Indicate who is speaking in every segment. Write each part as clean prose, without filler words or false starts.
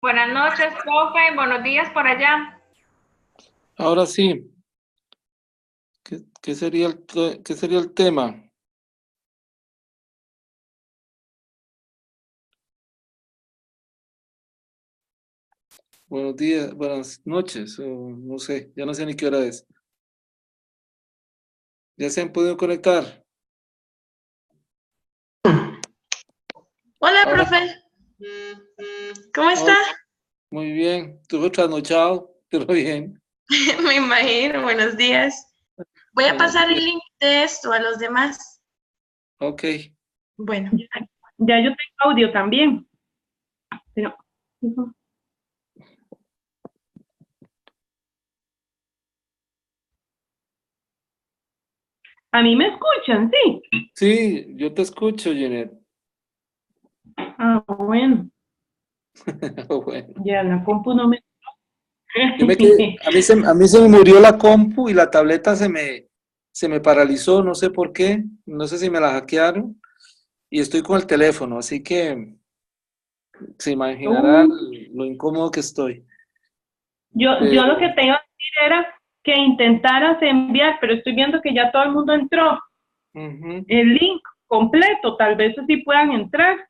Speaker 1: Buenas noches, profe. Buenos días por allá.
Speaker 2: Ahora sí, ¿qué sería qué sería el tema? Buenos días, buenas noches, o no sé, ya no sé ni qué hora es. ¿Ya se han podido conectar?
Speaker 3: Hola,
Speaker 2: Ahora,
Speaker 3: profe. ¿Cómo está?
Speaker 2: ahora, muy bien, tuve trasnochado, pero bien.
Speaker 3: Me imagino. Buenos días. Voy a
Speaker 2: Buenos
Speaker 3: pasar el
Speaker 2: días.
Speaker 3: link de esto a los demás.
Speaker 2: Ok,
Speaker 3: Bueno,
Speaker 4: Ya yo tengo audio también, pero a mí me escuchan, sí.
Speaker 2: sí, yo te escucho, Janet.
Speaker 4: Ah, bueno,
Speaker 2: Bueno,
Speaker 4: ya la compu no me...
Speaker 2: yo me quedé, a mí se me murió la compu y la tableta se me paralizó, no sé por qué, no sé si me la hackearon y estoy con el teléfono, así que se imaginarán
Speaker 4: Uh,
Speaker 2: lo incómodo que estoy.
Speaker 4: yo lo que
Speaker 2: Pero
Speaker 4: te iba a decir era que intentaras enviar, pero estoy viendo que ya todo el mundo entró.
Speaker 2: ujú,
Speaker 4: El link completo, tal vez así puedan entrar.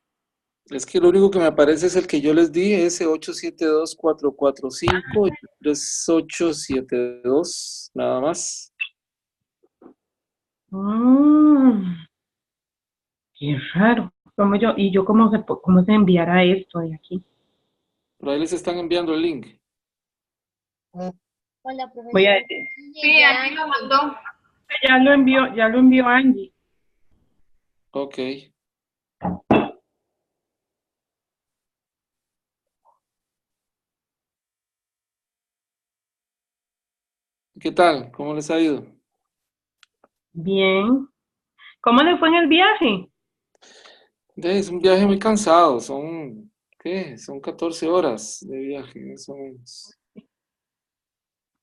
Speaker 2: es que lo único que me aparece es el que yo les di, ese 872-445 y 3872, nada más.
Speaker 4: Mm, qué raro. ¿Y yo cómo se enviará esto de aquí?
Speaker 2: Por ahí les están enviando el link.
Speaker 5: Hola,
Speaker 4: Voy a
Speaker 5: profesora.
Speaker 4: decir,
Speaker 1: Sí, aquí lo mandó.
Speaker 4: ya lo envió Angie.
Speaker 2: Ok. ¿Qué tal? ¿Cómo les ha ido?
Speaker 4: Bien. ¿Cómo le fue en el viaje?
Speaker 2: Es un viaje muy cansado, son, ¿qué? Son 14 horas de viaje, más o menos.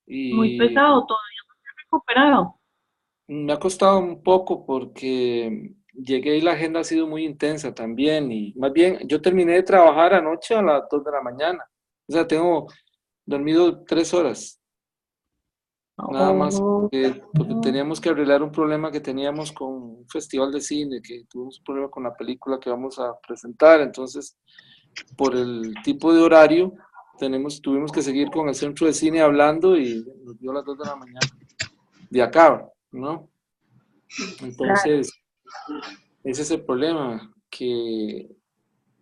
Speaker 4: Muy
Speaker 2: Y
Speaker 4: pesado, todavía no se ha recuperado.
Speaker 2: me ha costado un poco porque llegué y la agenda ha sido muy intensa también. Y más bien, yo terminé de trabajar anoche a las 2 de la mañana. O sea, tengo dormido 3 horas, nada más,
Speaker 4: Oh,
Speaker 2: porque teníamos que arreglar un problema que teníamos con un festival de cine, que tuvimos un problema con la película que vamos a presentar. Entonces, por el tipo de horario, tuvimos que seguir con el centro de cine hablando y nos dio las 2 de la mañana de acá, ¿no?
Speaker 4: claro.
Speaker 2: Entonces, ese es el problema, que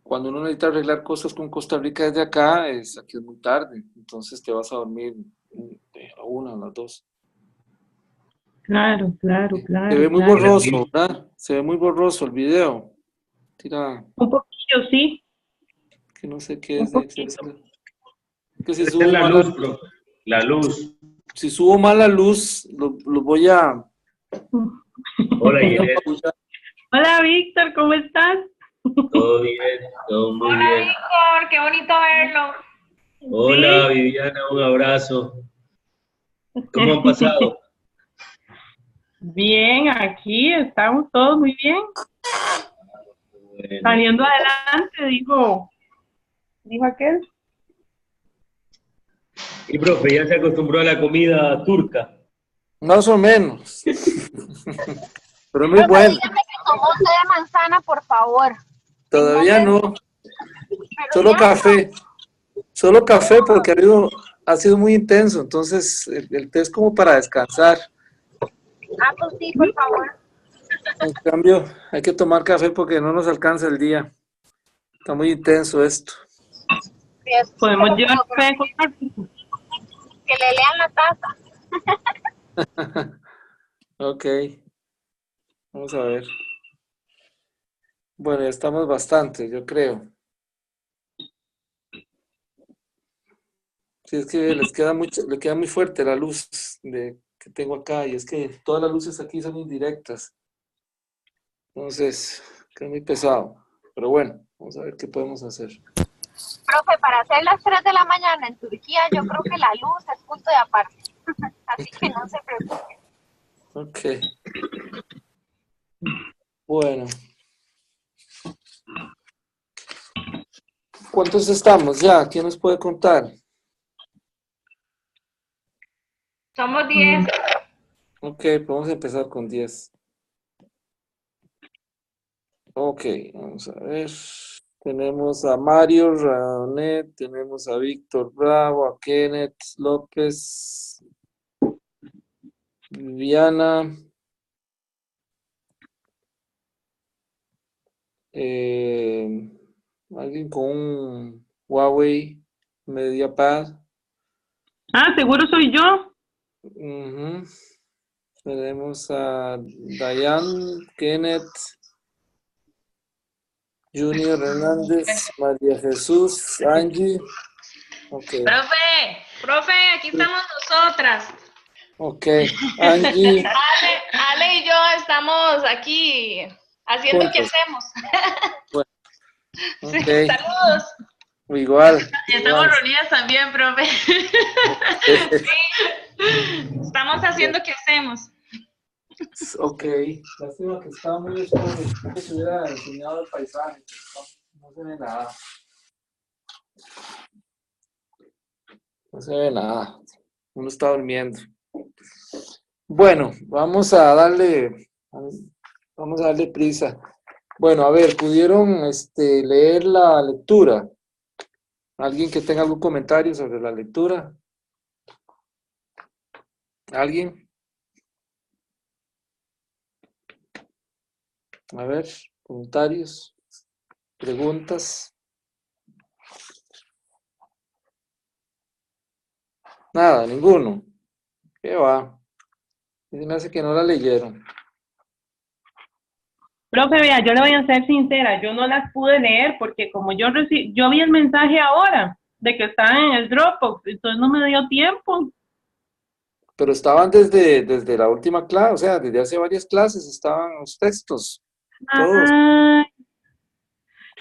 Speaker 2: cuando uno necesita arreglar cosas con Costa Rica desde acá, aquí es muy tarde, entonces te vas a dormir a una, a las dos.
Speaker 4: Claro, claro,
Speaker 2: Se ve
Speaker 4: claro,
Speaker 2: muy
Speaker 4: claro.
Speaker 2: borroso, ¿verdad? Se ve muy borroso el video. Tira,
Speaker 4: Un poquillo, sí,
Speaker 2: que no sé qué
Speaker 4: un
Speaker 2: es de
Speaker 4: poquito.
Speaker 2: que si
Speaker 6: Esa es
Speaker 2: subo
Speaker 6: la
Speaker 2: mala,
Speaker 6: luz, profe. La luz.
Speaker 2: si subo mala luz, lo
Speaker 6: Hola,
Speaker 2: voy a
Speaker 6: Yenet.
Speaker 2: pausar.
Speaker 4: Hola, Víctor, ¿cómo estás?
Speaker 6: Todo bien, todo muy
Speaker 1: Hola,
Speaker 6: bien.
Speaker 1: Víctor. Qué bonito verlo.
Speaker 6: Hola,
Speaker 4: Sí.
Speaker 6: Viviana, un abrazo. ¿Cómo han pasado?
Speaker 4: Bien, aquí estamos todos muy bien.
Speaker 6: Bueno.
Speaker 4: Saliendo adelante, dijo aquel.
Speaker 6: Y profe, ¿ya se acostumbró a la comida turca?
Speaker 2: Más o menos, pero es muy
Speaker 5: Profe,
Speaker 2: bueno.
Speaker 5: dígame que tomó té de manzana, por favor. En
Speaker 2: Todavía
Speaker 5: nombre de...
Speaker 2: no,
Speaker 5: Pero
Speaker 2: solo
Speaker 5: ya,
Speaker 2: café, solo café porque ha sido muy intenso, entonces el té es como para descansar.
Speaker 5: pues sí, por favor.
Speaker 2: En cambio, hay que tomar café porque no nos alcanza el día. Está muy intenso esto.
Speaker 5: Sí, eso sí se
Speaker 4: Podemos
Speaker 5: lo
Speaker 4: llevar
Speaker 5: creo, pero
Speaker 4: café de Costa Rica.
Speaker 5: que le lean la taza.
Speaker 2: Ok, vamos a ver. Bueno, ya estamos bastante, yo creo. Sí, es que le queda muy fuerte la luz que tengo acá y es que todas las luces aquí son indirectas. Entonces, queda muy pesado. Pero bueno, vamos a ver qué podemos hacer.
Speaker 5: Profe, para hacer las 3 de la mañana en Turquía, yo creo que la luz es punto de aparte. Así que no se preocupe.
Speaker 2: Ok, bueno. ¿Cuántos estamos ya? ¿Quién nos puede contar?
Speaker 1: Somos 10.
Speaker 2: Ok, vamos a empezar con 10. Ok, vamos a ver. Tenemos a Mario Raonet, tenemos a Víctor Bravo, a Kenneth López, Viviana, alguien con un Huawei MediaPad.
Speaker 4: Ah, seguro soy yo.
Speaker 2: Ujú. Tenemos a Dayan, Kenneth, Junior Hernández, María Jesús, Angie. Ok,
Speaker 1: Profe, aquí estamos nosotras.
Speaker 2: ok. Angie,
Speaker 1: Ale y yo estamos aquí haciendo que
Speaker 2: juntos.
Speaker 1: hacemos.
Speaker 2: Ok,
Speaker 1: Saludos.
Speaker 2: igual.
Speaker 3: Estamos
Speaker 2: igual.
Speaker 3: reunidas también, profe.
Speaker 1: Estamos haciendo que hacemos.
Speaker 2: Ok, lástima que está muy oscuro. Creo que se hubiera enseñado el paisaje. No se ve nada. No se ve nada. Uno está durmiendo. Bueno, vamos a darle prisa. Bueno, a ver, ¿pudieron leer la lectura? ¿Alguien que tenga algún comentario sobre la lectura? ¿Alguien? A ver, comentarios, preguntas. Nada, ninguno. ¿Qué va? Se me hace que no la leyeron.
Speaker 4: Profe, vea, yo le voy a ser sincera, yo no las pude leer porque como yo vi el mensaje ahora de que estaban en el Dropbox, entonces no me dio tiempo.
Speaker 2: Pero estaban desde la última clase, o sea, desde hace varias clases estaban los textos, todos,
Speaker 4: Ah,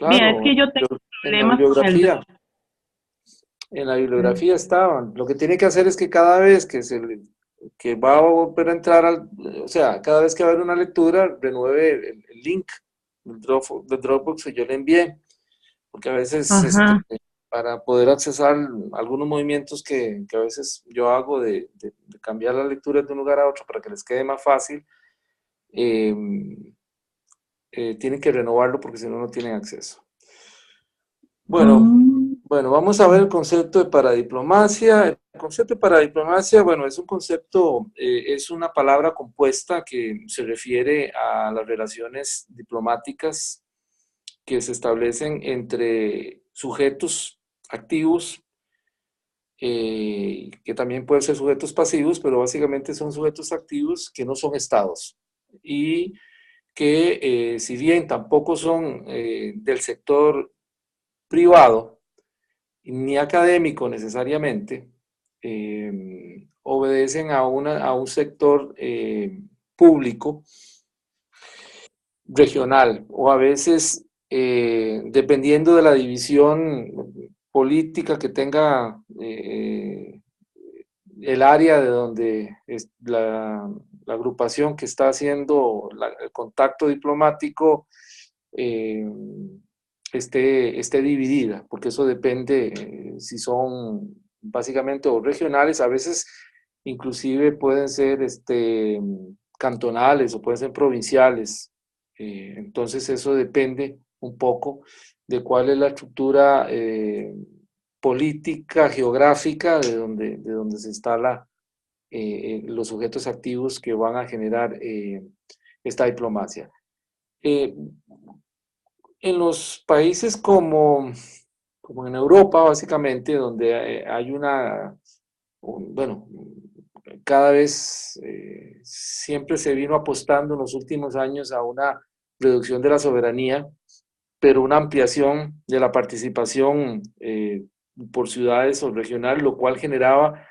Speaker 4: vea, es
Speaker 2: claro,
Speaker 4: que yo tengo
Speaker 2: en la
Speaker 4: problemas con el
Speaker 2: bibliografía.
Speaker 4: Dropbox.
Speaker 2: En la bibliografía estaban. Lo que tiene que hacer es que cada vez que va a volver a entrar o sea, cada vez que va a haber una lectura, renueve el link del Dropbox que yo le envié, porque a veces
Speaker 4: Ajá.
Speaker 2: para poder accesar algunos movimientos que a veces yo hago de cambiar la lectura de un lugar a otro para que les quede más fácil, eh, tienen que renovarlo porque si no, no tienen acceso. Bueno, vamos a ver el concepto de paradiplomacia. El concepto de paradiplomacia, bueno, es un concepto, es una palabra compuesta que se refiere a las relaciones diplomáticas que se establecen entre sujetos activos, que también pueden ser sujetos pasivos, pero básicamente son sujetos activos que no son estados y que si bien tampoco son del sector privado, ni académico necesariamente, obedecen a un sector público, regional, o a veces, dependiendo de la división política que tenga el área de donde es la agrupación que está haciendo el contacto diplomático, esté dividida, porque eso depende si son básicamente o regionales, a veces inclusive pueden ser cantonales o pueden ser provinciales. Entonces eso depende un poco de cuál es la estructura política, geográfica de donde se instala los sujetos activos que van a generar esta diplomacia. En los países como en Europa, básicamente, donde hay bueno, cada vez siempre se vino apostando en los últimos años a una reducción de la soberanía, pero una ampliación de la participación por ciudades o regional, lo cual generaba,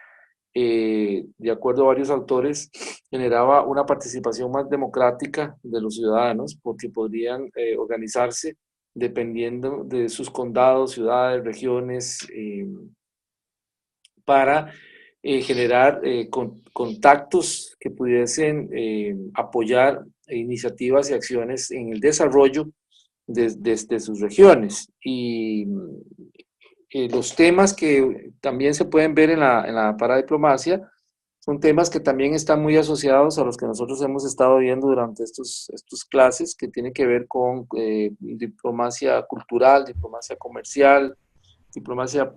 Speaker 2: de acuerdo a varios autores, generaba una participación más democrática de los ciudadanos, porque podrían organizarse dependiendo de sus condados, ciudades, regiones, para generar contactos que pudiesen apoyar iniciativas y acciones en el desarrollo desde sus regiones. Y los temas que también se pueden ver en la paradiplomacia son temas que también están muy asociados a los que nosotros hemos estado viendo durante estos clases, que tienen que ver con diplomacia cultural, diplomacia comercial, diplomacia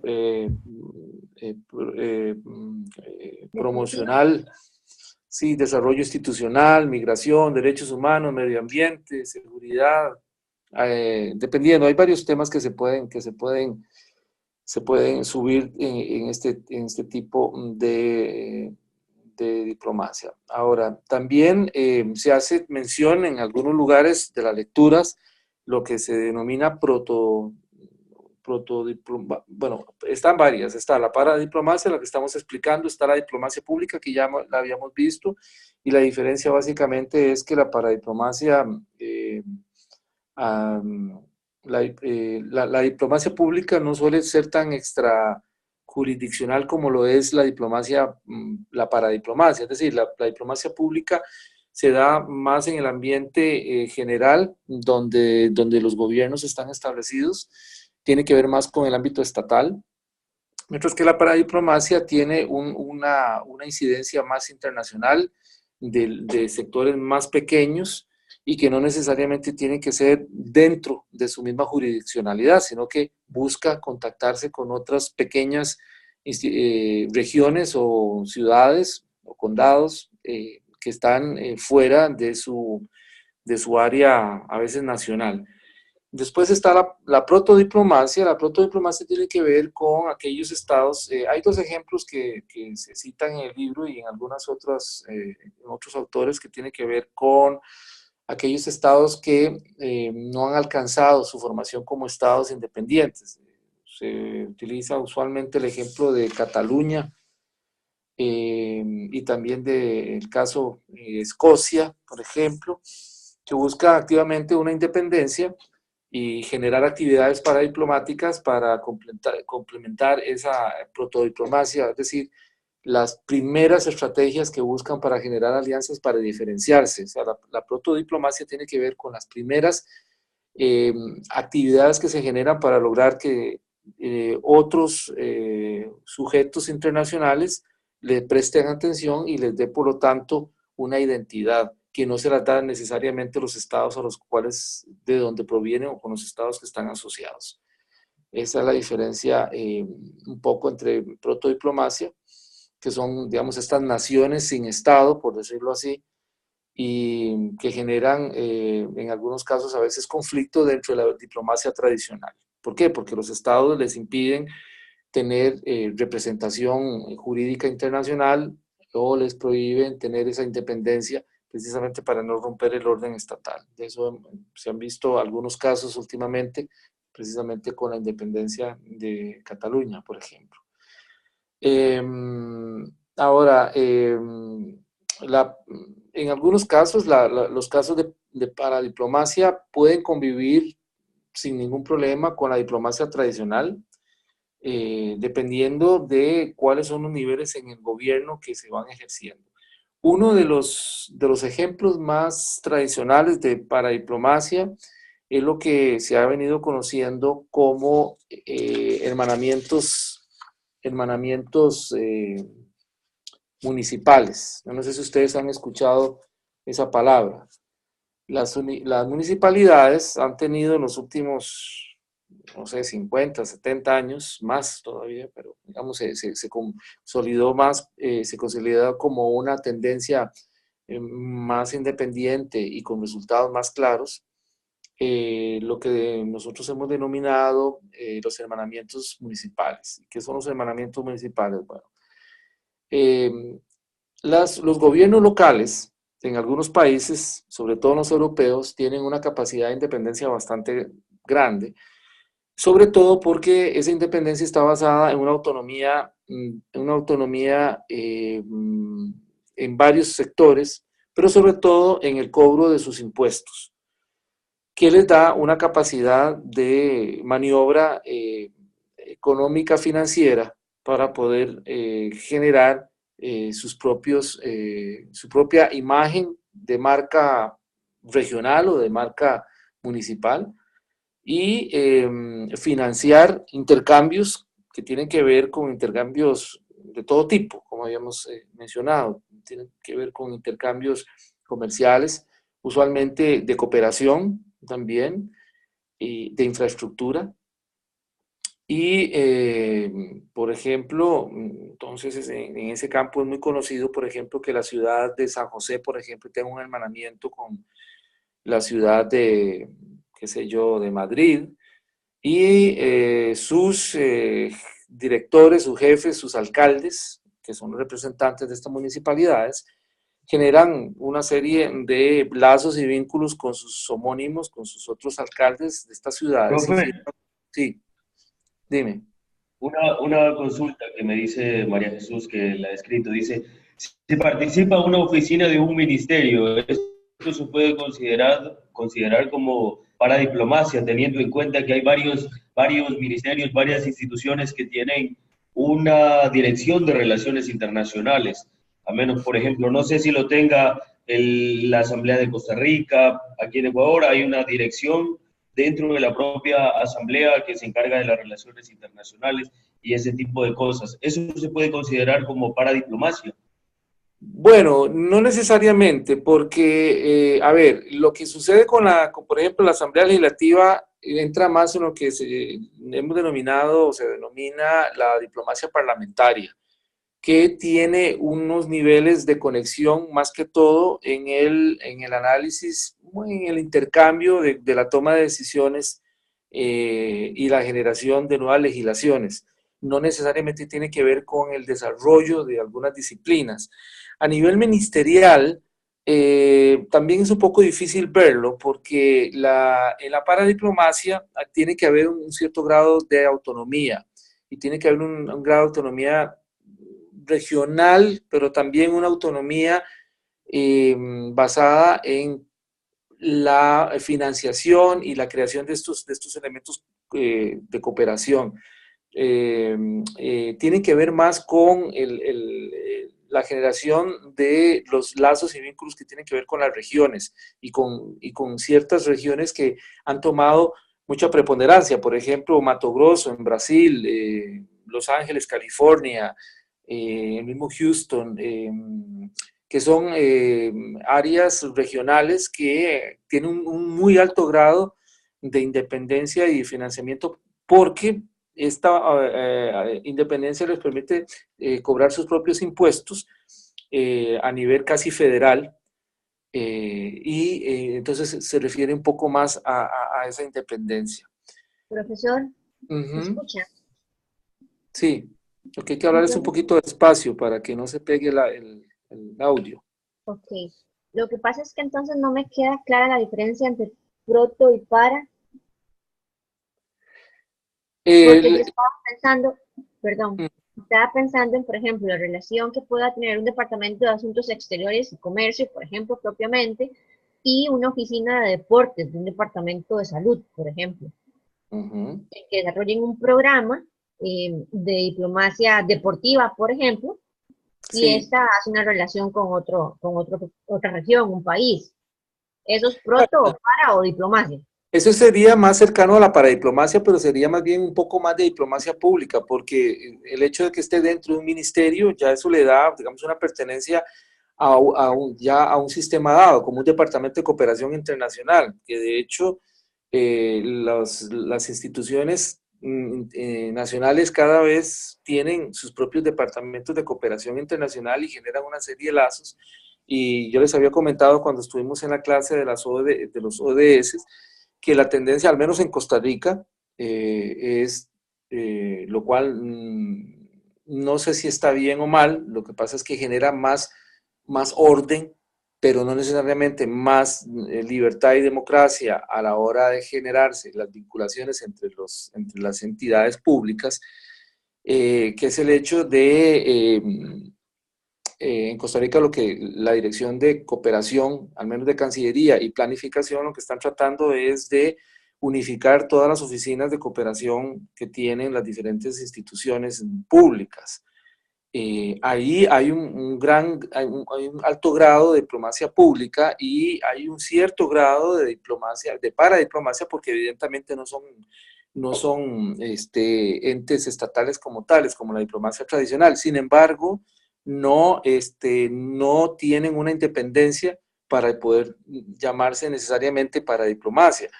Speaker 2: promocional, sí, desarrollo institucional, migración, derechos humanos, medio ambiente, seguridad, dependiendo, hay varios temas que se pueden subir en este tipo de diplomacia. Ahora, también se hace mención en algunos lugares de las lecturas lo que se denomina bueno, están varias, está la paradiplomacia, la que estamos explicando, está la diplomacia pública, que ya la habíamos visto, y la diferencia básicamente es que la paradiplomacia, la diplomacia pública no suele ser tan extrajurisdiccional como lo es la diplomacia, la paradiplomacia, es decir, la diplomacia pública se da más en el ambiente general, donde los gobiernos están establecidos, tiene que ver más con el ámbito estatal, mientras que la paradiplomacia tiene una incidencia más internacional de sectores más pequeños y que no necesariamente tienen que ser dentro de su misma jurisdiccionalidad, sino que busca contactarse con otras pequeñas regiones o ciudades o condados que están fuera de su área a veces nacional. Después está la protodiplomacia. La protodiplomacia tiene que ver con aquellos estados, hay dos ejemplos que se citan en el libro y en algunas otras, en otros autores, que tienen que ver con aquellos estados que no han alcanzado su formación como estados independientes. Se utiliza usualmente el ejemplo de Cataluña y también del caso Escocia, por ejemplo, que busca activamente una independencia y generar actividades paradiplomáticas para complementar esa protodiplomacia, es decir, las primeras estrategias que buscan para generar alianzas para diferenciarse. O sea, la protodiplomacia tiene que ver con las primeras actividades que se generan para lograr que otros sujetos internacionales le presten atención y les dé, por lo tanto, una identidad que no se la dan necesariamente los estados a los cuales, de donde provienen, o con los estados que están asociados. Esa es la diferencia un poco entre protodiplomacia, que son, digamos, estas naciones sin estado, por decirlo así, y que generan, en algunos casos, a veces conflicto dentro de la diplomacia tradicional. ¿Por qué? Porque los estados les impiden tener representación jurídica internacional o les prohíben tener esa independencia precisamente para no romper el orden estatal. De eso se han visto algunos casos últimamente, precisamente con la independencia de Cataluña, por ejemplo. Ahora, en algunos casos, los casos de paradiplomacia pueden convivir sin ningún problema con la diplomacia tradicional, dependiendo de cuáles son los niveles en el gobierno que se van ejerciendo. Uno de los ejemplos más tradicionales de paradiplomacia es lo que se ha venido conociendo como hermanamientos municipales. No sé si ustedes han escuchado esa palabra. Las municipalidades han tenido en los últimos, no sé, 50, 70 años, más todavía, pero digamos se consolidó más, se consolidó como una tendencia más independiente y con resultados más claros, lo que nosotros hemos denominado los hermanamientos municipales. ¿Qué son los hermanamientos municipales? Bueno, los gobiernos locales en algunos países, sobre todo los europeos, tienen una capacidad de independencia bastante grande, sobre todo porque esa independencia está basada en una autonomía en varios sectores, pero sobre todo en el cobro de sus impuestos, que les da una capacidad de maniobra económica financiera para poder generar su propia imagen de marca regional o de marca municipal, y financiar intercambios que tienen que ver con intercambios de todo tipo, como habíamos mencionado. Tienen que ver con intercambios comerciales, usualmente de cooperación también, y de infraestructura. Y, por ejemplo, entonces en ese campo es muy conocido, por ejemplo, que la ciudad de San José, por ejemplo, tenga un hermanamiento con la ciudad de, qué sé yo, de Madrid, y sus directores, sus jefes, sus alcaldes, que son los representantes de estas municipalidades, generan una serie de lazos y vínculos con sus homónimos, con sus otros alcaldes de estas ciudades.
Speaker 6: Profe,
Speaker 2: Sí, dime.
Speaker 6: una consulta que me dice María Jesús, que la ha escrito, dice, si participa una oficina de un ministerio, ¿esto se puede considerar como paradiplomacia, teniendo en cuenta que hay varios ministerios, varias instituciones que tienen una dirección de relaciones internacionales? A menos, por ejemplo, no sé si lo tenga la Asamblea de Costa Rica, aquí en Ecuador hay una dirección dentro de la propia asamblea que se encarga de las relaciones internacionales y ese tipo de cosas. ¿Eso se puede considerar como paradiplomacia?
Speaker 2: Bueno, no necesariamente, porque, a ver, lo que sucede por ejemplo, la Asamblea Legislativa entra más en lo que hemos denominado o se denomina la diplomacia parlamentaria, que tiene unos niveles de conexión más que todo en el análisis, en el intercambio de la toma de decisiones y la generación de nuevas legislaciones. No necesariamente tiene que ver con el desarrollo de algunas disciplinas. A nivel ministerial, también es un poco difícil verlo porque en la paradiplomacia tiene que haber un cierto grado de autonomía y tiene que haber un grado de autonomía regional, pero también una autonomía basada en la financiación y la creación de estos elementos de cooperación. Tienen que ver más con la generación de los lazos y vínculos que tienen que ver con las regiones y con ciertas regiones que han tomado mucha preponderancia. Por ejemplo, Mato Grosso en Brasil, Los Ángeles, California, el mismo Houston, que son áreas regionales que tienen un muy alto grado de independencia y financiamiento porque esta independencia les permite cobrar sus propios impuestos a nivel casi federal y entonces se refiere un poco más a esa independencia.
Speaker 7: Profesor, ¿me
Speaker 2: Ujú.
Speaker 7: escucha?
Speaker 2: Sí, lo que hay que hablar es un poquito despacio para que no se pegue el audio.
Speaker 7: Ok. Lo que pasa es que entonces no me queda clara la diferencia entre proto y para, porque yo estaba pensando, perdón, estaba pensando en, por ejemplo, la relación que pueda tener un departamento de asuntos exteriores y comercio, por ejemplo, propiamente, y una oficina de deportes de un departamento de salud, por ejemplo, que desarrollen un programa de diplomacia deportiva, por ejemplo, y
Speaker 2: Sí.
Speaker 7: esta hace una relación con otra región, un país. ¿Eso es proto o para o diplomacia?
Speaker 2: Eso sería más cercano a la paradiplomacia, pero sería más bien un poco más de diplomacia pública, porque el hecho de que esté dentro de un ministerio, ya eso le da, digamos, una pertenencia ya a un sistema dado, como un departamento de cooperación internacional, que de hecho las instituciones nacionales cada vez tienen sus propios departamentos de cooperación internacional y generan una serie de lazos. Y yo les había comentado cuando estuvimos en la clase de los ODS, que la tendencia, al menos en Costa Rica, es, lo cual no sé si está bien o mal, lo que pasa es que genera más orden, pero no necesariamente más libertad y democracia a la hora de generarse las vinculaciones entre las entidades públicas, que es el hecho de en Costa Rica la Dirección de Cooperación, al menos de Cancillería y Planificación, lo que están tratando es de unificar todas las oficinas de cooperación que tienen las diferentes instituciones públicas. ahí hay hay un alto grado de diplomacia pública y hay un cierto grado de diplomacia, de paradiplomacia, porque evidentemente no son entes estatales como tales, como la diplomacia tradicional. Sin embargo, no tienen una independencia para poder llamarse necesariamente paradiplomacia.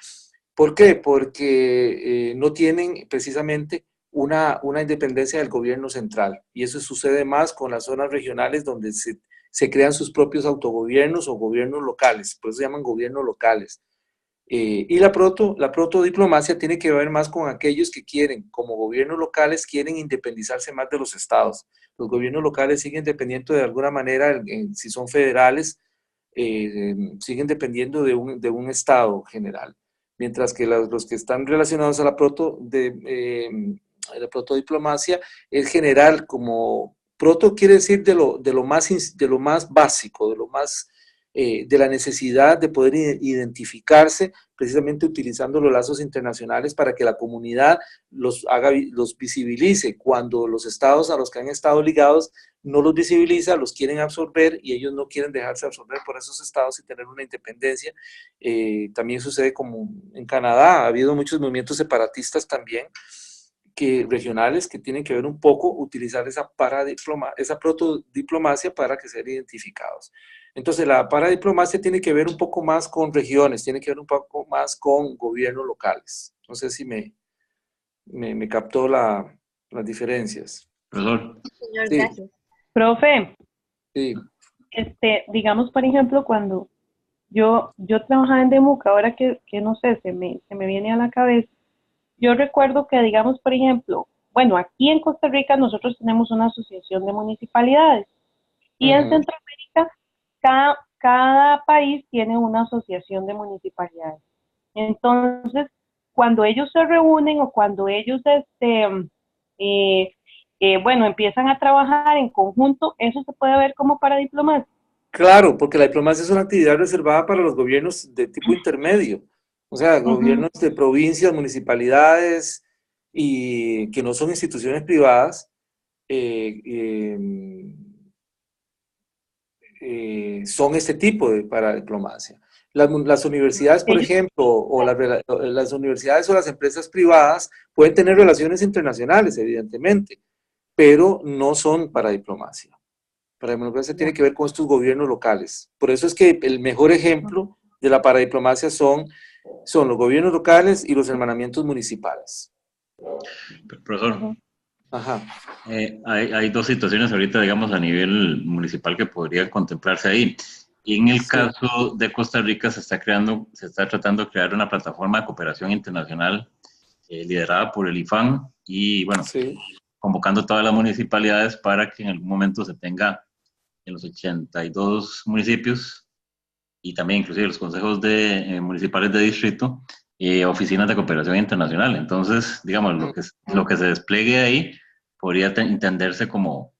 Speaker 2: ¿Por qué? Porque no tienen precisamente una independencia del gobierno central. Y eso sucede más con las zonas regionales donde se crean sus propios autogobiernos o gobiernos locales, por eso se llaman gobiernos locales. Y la protodiplomacia tiene que ver más con aquellos que quieren, como gobiernos locales, quieren independizarse más de los estados. Los gobiernos locales siguen dependiendo de alguna manera, si son federales, siguen dependiendo de un estado general. Mientras que los que están relacionados a la protodiplomacia es general, como proto quiere decir de lo más básico, de la necesidad de poder identificarse precisamente utilizando los lazos internacionales para que la comunidad los visibilice. Cuando los estados a los que han estado ligados no los visibiliza, los quieren absorber y ellos no quieren dejarse absorber por esos estados y tener una independencia. También sucede como en Canadá, ha habido muchos movimientos separatistas también, regionales, que tienen que ver un poco utilizar esa protodiplomacia para que sean identificados. Entonces la paradiplomacia tiene que ver un poco más con regiones, tiene que ver un poco más con gobiernos locales. No sé si me captó las diferencias.
Speaker 8: Profesor.
Speaker 7: Señor,
Speaker 2: Sí.
Speaker 7: gracias.
Speaker 4: Profe,
Speaker 2: Sí.
Speaker 4: digamos, por ejemplo, cuando yo trabajaba en Demuca, ahora que no sé, se me viene a la cabeza, yo recuerdo que, digamos, por ejemplo, bueno, aquí en Costa Rica nosotros tenemos una asociación de municipalidades y en Centroamérica cada país tiene una asociación de municipalidades. Entonces, cuando ellos se reúnen o cuando ellos bueno, empiezan a trabajar en conjunto, eso se puede ver como paradiplomacia.
Speaker 2: Claro, porque la diplomacia es una actividad reservada para los gobiernos de tipo intermedio, o sea, gobiernos de provincias, municipalidades, y que no son instituciones privadas, son este tipo de paradiplomacia. Las universidades, por ejemplo, o las universidades o las empresas privadas pueden tener relaciones internacionales, evidentemente, pero no son paradiplomacia. Paradiplomacia tiene que ver con estos gobiernos locales. Por eso es que el mejor ejemplo de la paradiplomacia son los gobiernos locales y los hermanamientos municipales.
Speaker 8: Profesor,
Speaker 2: Ajá.
Speaker 8: hay dos situaciones ahorita, digamos, a nivel municipal que podrían contemplarse ahí. Y en el caso de Costa Rica se está tratando de crear una plataforma de cooperación internacional liderada por el IFAN y, bueno, convocando a todas las municipalidades para que en algún momento se tenga en los 82 municipios y también inclusive los consejos municipales de distrito, oficinas de cooperación internacional. Entonces, digamos, lo que se despliegue ahí podría entenderse como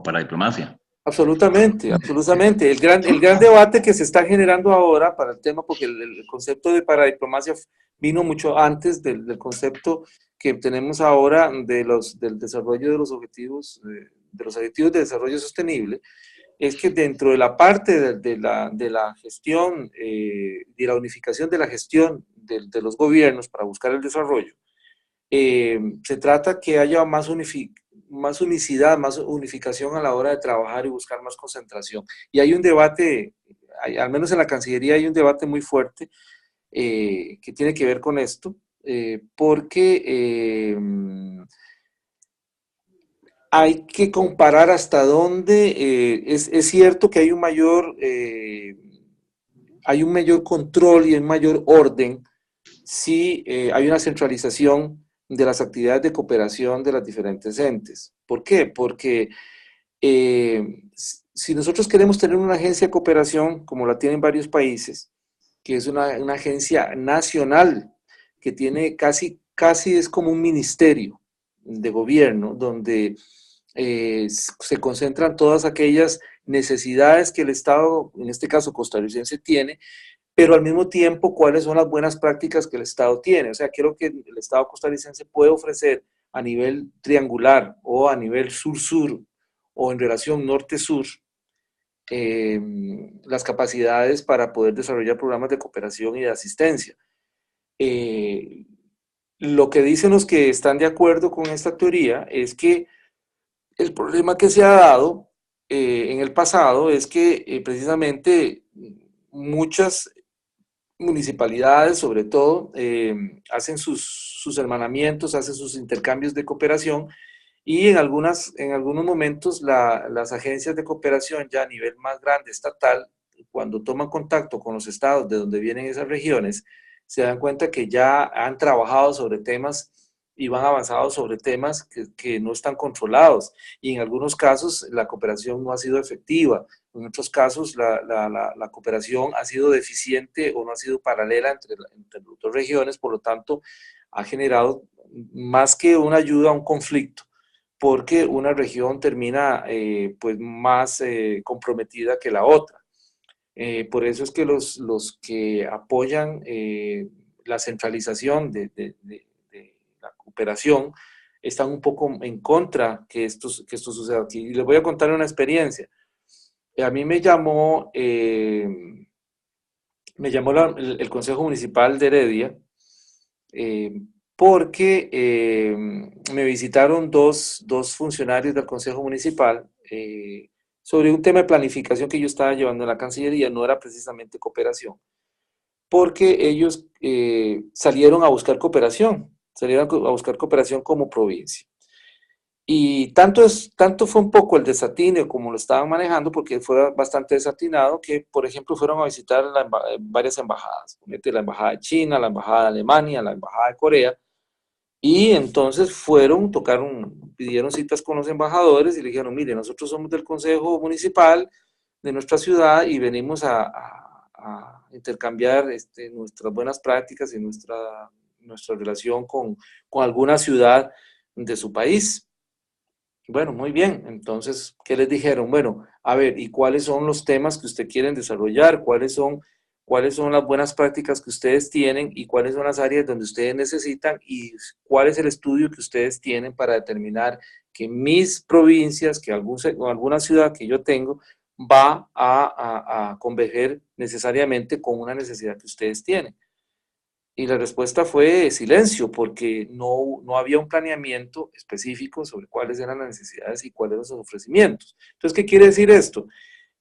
Speaker 8: paradiplomacia.
Speaker 2: Absolutamente, absolutamente. El gran debate que se está generando ahora para el tema, porque el concepto de paradiplomacia vino mucho antes del concepto que tenemos ahora del desarrollo de los objetivos, de desarrollo sostenible, es que dentro de la parte de la gestión, de la unificación de la gestión de los gobiernos para buscar el desarrollo, se trata que haya más unicidad, más unificación a la hora de trabajar y buscar más concentración. Y hay un debate, al menos en la Cancillería hay un debate muy fuerte que tiene que ver con esto, porque hay que comparar hasta dónde es cierto que hay un mayor control y un mayor orden si hay una centralización de las actividades de cooperación de las diferentes entes. ¿Por qué? Porque si nosotros queremos tener una agencia de cooperación, como la tienen varios países, que es una agencia nacional, que tiene casi es como un ministerio de gobierno, donde se concentran todas aquellas necesidades que el Estado, en este caso costarricense, tiene, pero al mismo tiempo cuáles son las buenas prácticas que el Estado tiene. O sea, creo que el Estado costarricense puede ofrecer a nivel triangular o a nivel sur-sur o en relación norte-sur, las capacidades para poder desarrollar programas de cooperación y de asistencia. Lo que dicen los que están de acuerdo con esta teoría es que el problema que se ha dado en el pasado es que precisamente muchas municipalidades, sobre todo, hacen sus hermanamientos, hacen sus intercambios de cooperación, y en algunos momentos las agencias de cooperación ya a nivel más grande, estatal, cuando toman contacto con los estados de donde vienen esas regiones, se dan cuenta que ya han trabajado sobre temas y van avanzados sobre temas que no están controlados, y en algunos casos la cooperación no ha sido efectiva. En otros casos, la cooperación ha sido deficiente o no ha sido paralela entre las dos regiones, por lo tanto, ha generado más que una ayuda, un conflicto, porque una región termina pues más comprometida que la otra. Por eso es que los que apoyan la centralización de la cooperación están un poco en contra que esto suceda aquí. Y les voy a contar una experiencia. A mí me llamó el Consejo Municipal de Heredia porque me visitaron dos funcionarios del Consejo Municipal sobre un tema de planificación que yo estaba llevando en la Cancillería. No era precisamente cooperación, porque ellos salieron a buscar cooperación como provincia. Y tanto fue un poco el desatino como lo estaban manejando, porque fue bastante desatinado, que, por ejemplo, fueron a visitar varias embajadas, la embajada de China, la embajada de Alemania, la embajada de Corea, y entonces pidieron citas con los embajadores y le dijeron: mire, nosotros somos del Consejo Municipal de nuestra ciudad y venimos a intercambiar nuestras buenas prácticas y nuestra relación con alguna ciudad de su país. Bueno, muy bien. Entonces, ¿qué les dijeron? Bueno, a ver, ¿y cuáles son los temas que ustedes quieren desarrollar? ¿Cuáles son las buenas prácticas que ustedes tienen y cuáles son las áreas donde ustedes necesitan y cuál es el estudio que ustedes tienen para determinar que mis provincias, que alguna ciudad que yo tengo va a converger necesariamente con una necesidad que ustedes tienen? Y la respuesta fue silencio, porque no había un planeamiento específico sobre cuáles eran las necesidades y cuáles eran los ofrecimientos. Entonces, ¿qué quiere decir esto?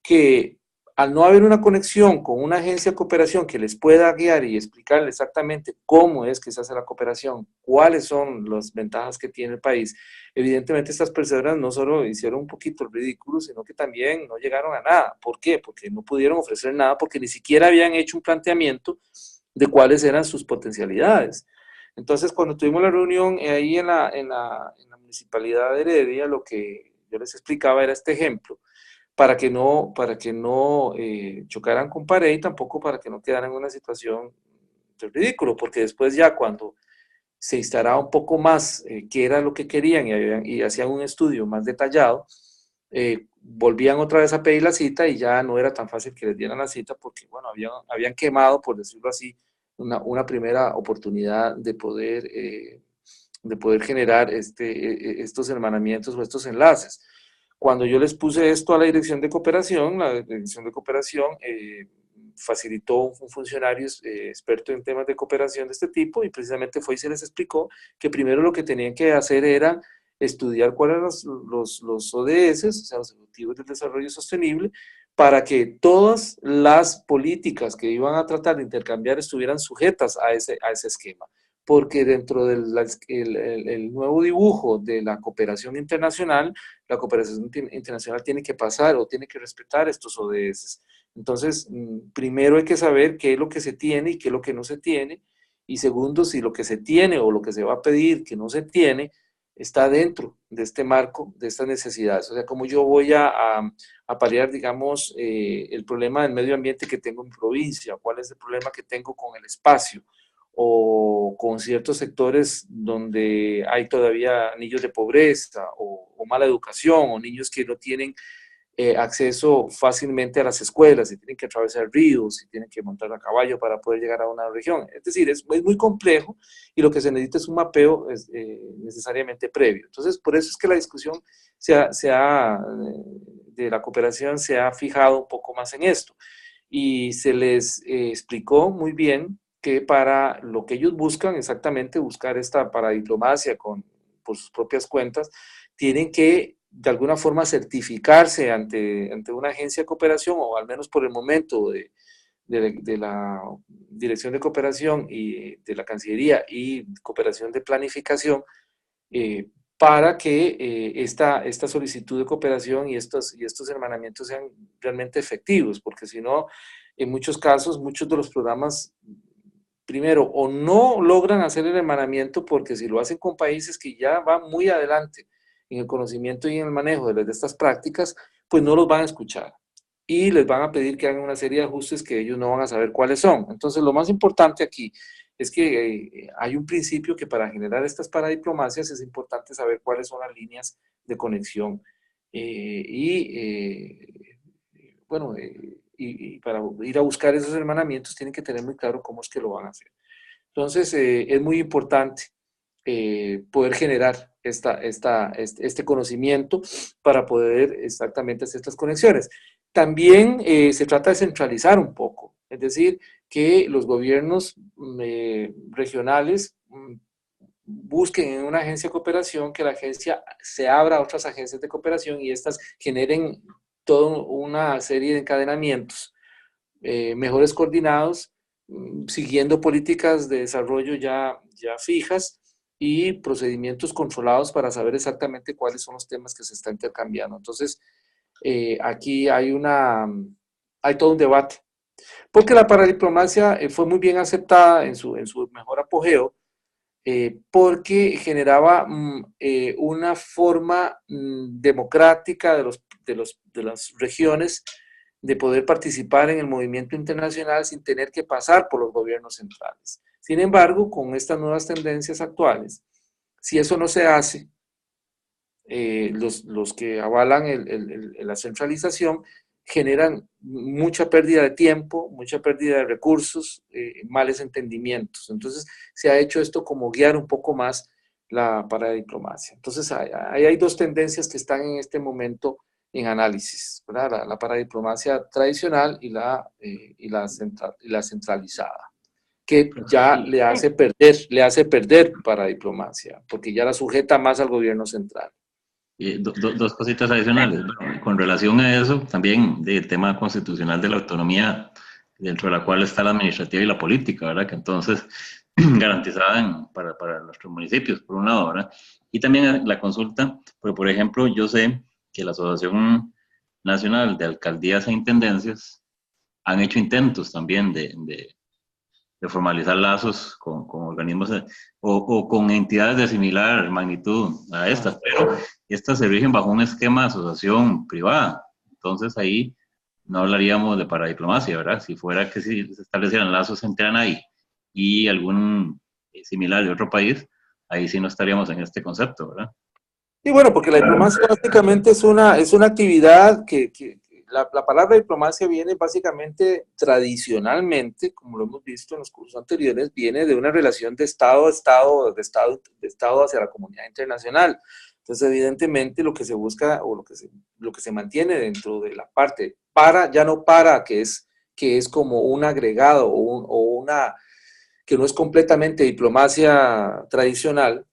Speaker 2: Que al no haber una conexión con una agencia de cooperación que les pueda guiar y explicarles exactamente cómo es que se hace la cooperación, cuáles son las ventajas que tiene el país, evidentemente estas personas no solo hicieron un poquito el ridículo, sino que también no llegaron a nada. ¿Por qué? Porque no pudieron ofrecer nada, porque ni siquiera habían hecho un planteamiento de cuáles eran sus potencialidades. Entonces, cuando tuvimos la reunión ahí en la municipalidad de Heredia, lo que yo les explicaba era este ejemplo, para que no chocaran con pared y tampoco para que no quedaran en una situación de ridículo, porque después ya cuando se instalaba un poco más qué era lo que querían y hacían un estudio más detallado, volvían otra vez a pedir la cita y ya no era tan fácil que les dieran la cita, porque bueno, habían quemado, por decirlo así, una primera oportunidad de poder generar estos hermanamientos o estos enlaces. Cuando yo les puse esto a la dirección de cooperación, facilitó un funcionario experto en temas de cooperación de este tipo, y precisamente fue y se les explicó que primero lo que tenían que hacer era estudiar cuáles eran los ODS, o sea, los Objetivos del Desarrollo Sostenible, para que todas las políticas que iban a tratar de intercambiar estuvieran sujetas a ese esquema. Porque dentro del el nuevo dibujo de la cooperación internacional tiene que pasar o tiene que respetar estos ODS. Entonces, primero hay que saber qué es lo que se tiene y qué es lo que no se tiene, y segundo, si lo que se tiene o lo que se va a pedir que no se tiene está dentro de este marco, de estas necesidades. O sea, cómo yo voy a paliar, digamos, el problema del medio ambiente que tengo en provincia, cuál es el problema que tengo con el espacio, o con ciertos sectores donde hay todavía niños de pobreza, o mala educación, o niños que no tienen acceso fácilmente a las escuelas, si tienen que atravesar ríos, si tienen que montar a caballo para poder llegar a una región. Es decir, es muy complejo y lo que se necesita es un mapeo necesariamente previo. Entonces, por eso es que la discusión de la cooperación se ha fijado un poco más en esto. Y se les explicó muy bien que para lo que ellos buscan, exactamente buscar esta paradiplomacia por sus propias cuentas, tienen que de alguna forma certificarse ante una agencia de cooperación, o al menos por el momento de la Dirección de Cooperación y de la Cancillería y Cooperación de Planificación, para que esta solicitud de cooperación y estos hermanamientos sean realmente efectivos, porque si no, en muchos casos, muchos de los programas, primero, o no logran hacer el hermanamiento, porque si lo hacen con países que ya van muy adelante en el conocimiento y en el manejo de estas prácticas, pues no los van a escuchar y les van a pedir que hagan una serie de ajustes que ellos no van a saber cuáles son. Entonces, lo más importante aquí es que hay un principio que para generar estas paradiplomacias es importante saber cuáles son las líneas de conexión y para ir a buscar esos hermanamientos tienen que tener muy claro cómo es que lo van a hacer. Entonces, es muy importante poder generar este conocimiento para poder exactamente hacer estas conexiones. También se trata de centralizar un poco, es decir, que los gobiernos regionales busquen en una agencia de cooperación, que la agencia se abra a otras agencias de cooperación y estas generen toda una serie de encadenamientos mejores coordinados, siguiendo políticas de desarrollo ya fijas y procedimientos controlados para saber exactamente cuáles son los temas que se están intercambiando. Entonces, aquí hay todo un debate, porque la paradiplomacia fue muy bien aceptada en su mejor apogeo, porque generaba una forma democrática de las regiones de poder participar en el movimiento internacional sin tener que pasar por los gobiernos centrales. Sin embargo, con estas nuevas tendencias actuales, si eso no se hace, los que avalan la centralización generan mucha pérdida de tiempo, mucha pérdida de recursos, males entendimientos. Entonces, se ha hecho esto como guiar un poco más la paradiplomacia. Entonces, hay dos tendencias que están en este momento en análisis, ¿verdad? La paradiplomacia tradicional y la centralizada, que ya le hace perder paradiplomacia, porque ya la sujeta más al gobierno central.
Speaker 8: Dos cositas adicionales. Bueno, con relación a eso, también del tema constitucional de la autonomía, dentro de la cual está la administrativa y la política, ¿verdad? Que entonces garantizada para nuestros municipios, por un lado, ¿verdad? Y también la consulta, porque por ejemplo, yo sé que la Asociación Nacional de Alcaldías e Intendencias han hecho intentos también de formalizar lazos con organismos o con entidades de similar magnitud a estas, pero estas se rigen bajo un esquema de asociación privada. Entonces ahí no hablaríamos de paradiplomacia, ¿verdad? Si fuera que si se establecieran lazos entre ANAI y algún similar de otro país, ahí sí no estaríamos en este concepto, ¿verdad?
Speaker 2: Y bueno, porque la diplomacia básicamente es una actividad que la palabra diplomacia viene básicamente tradicionalmente, como lo hemos visto en los cursos anteriores, viene de una relación de Estado a Estado, de Estado hacia la comunidad internacional. Entonces, evidentemente, lo que se busca o lo que se mantiene dentro de la parte ya no para, que es como un agregado que no es completamente diplomacia tradicional,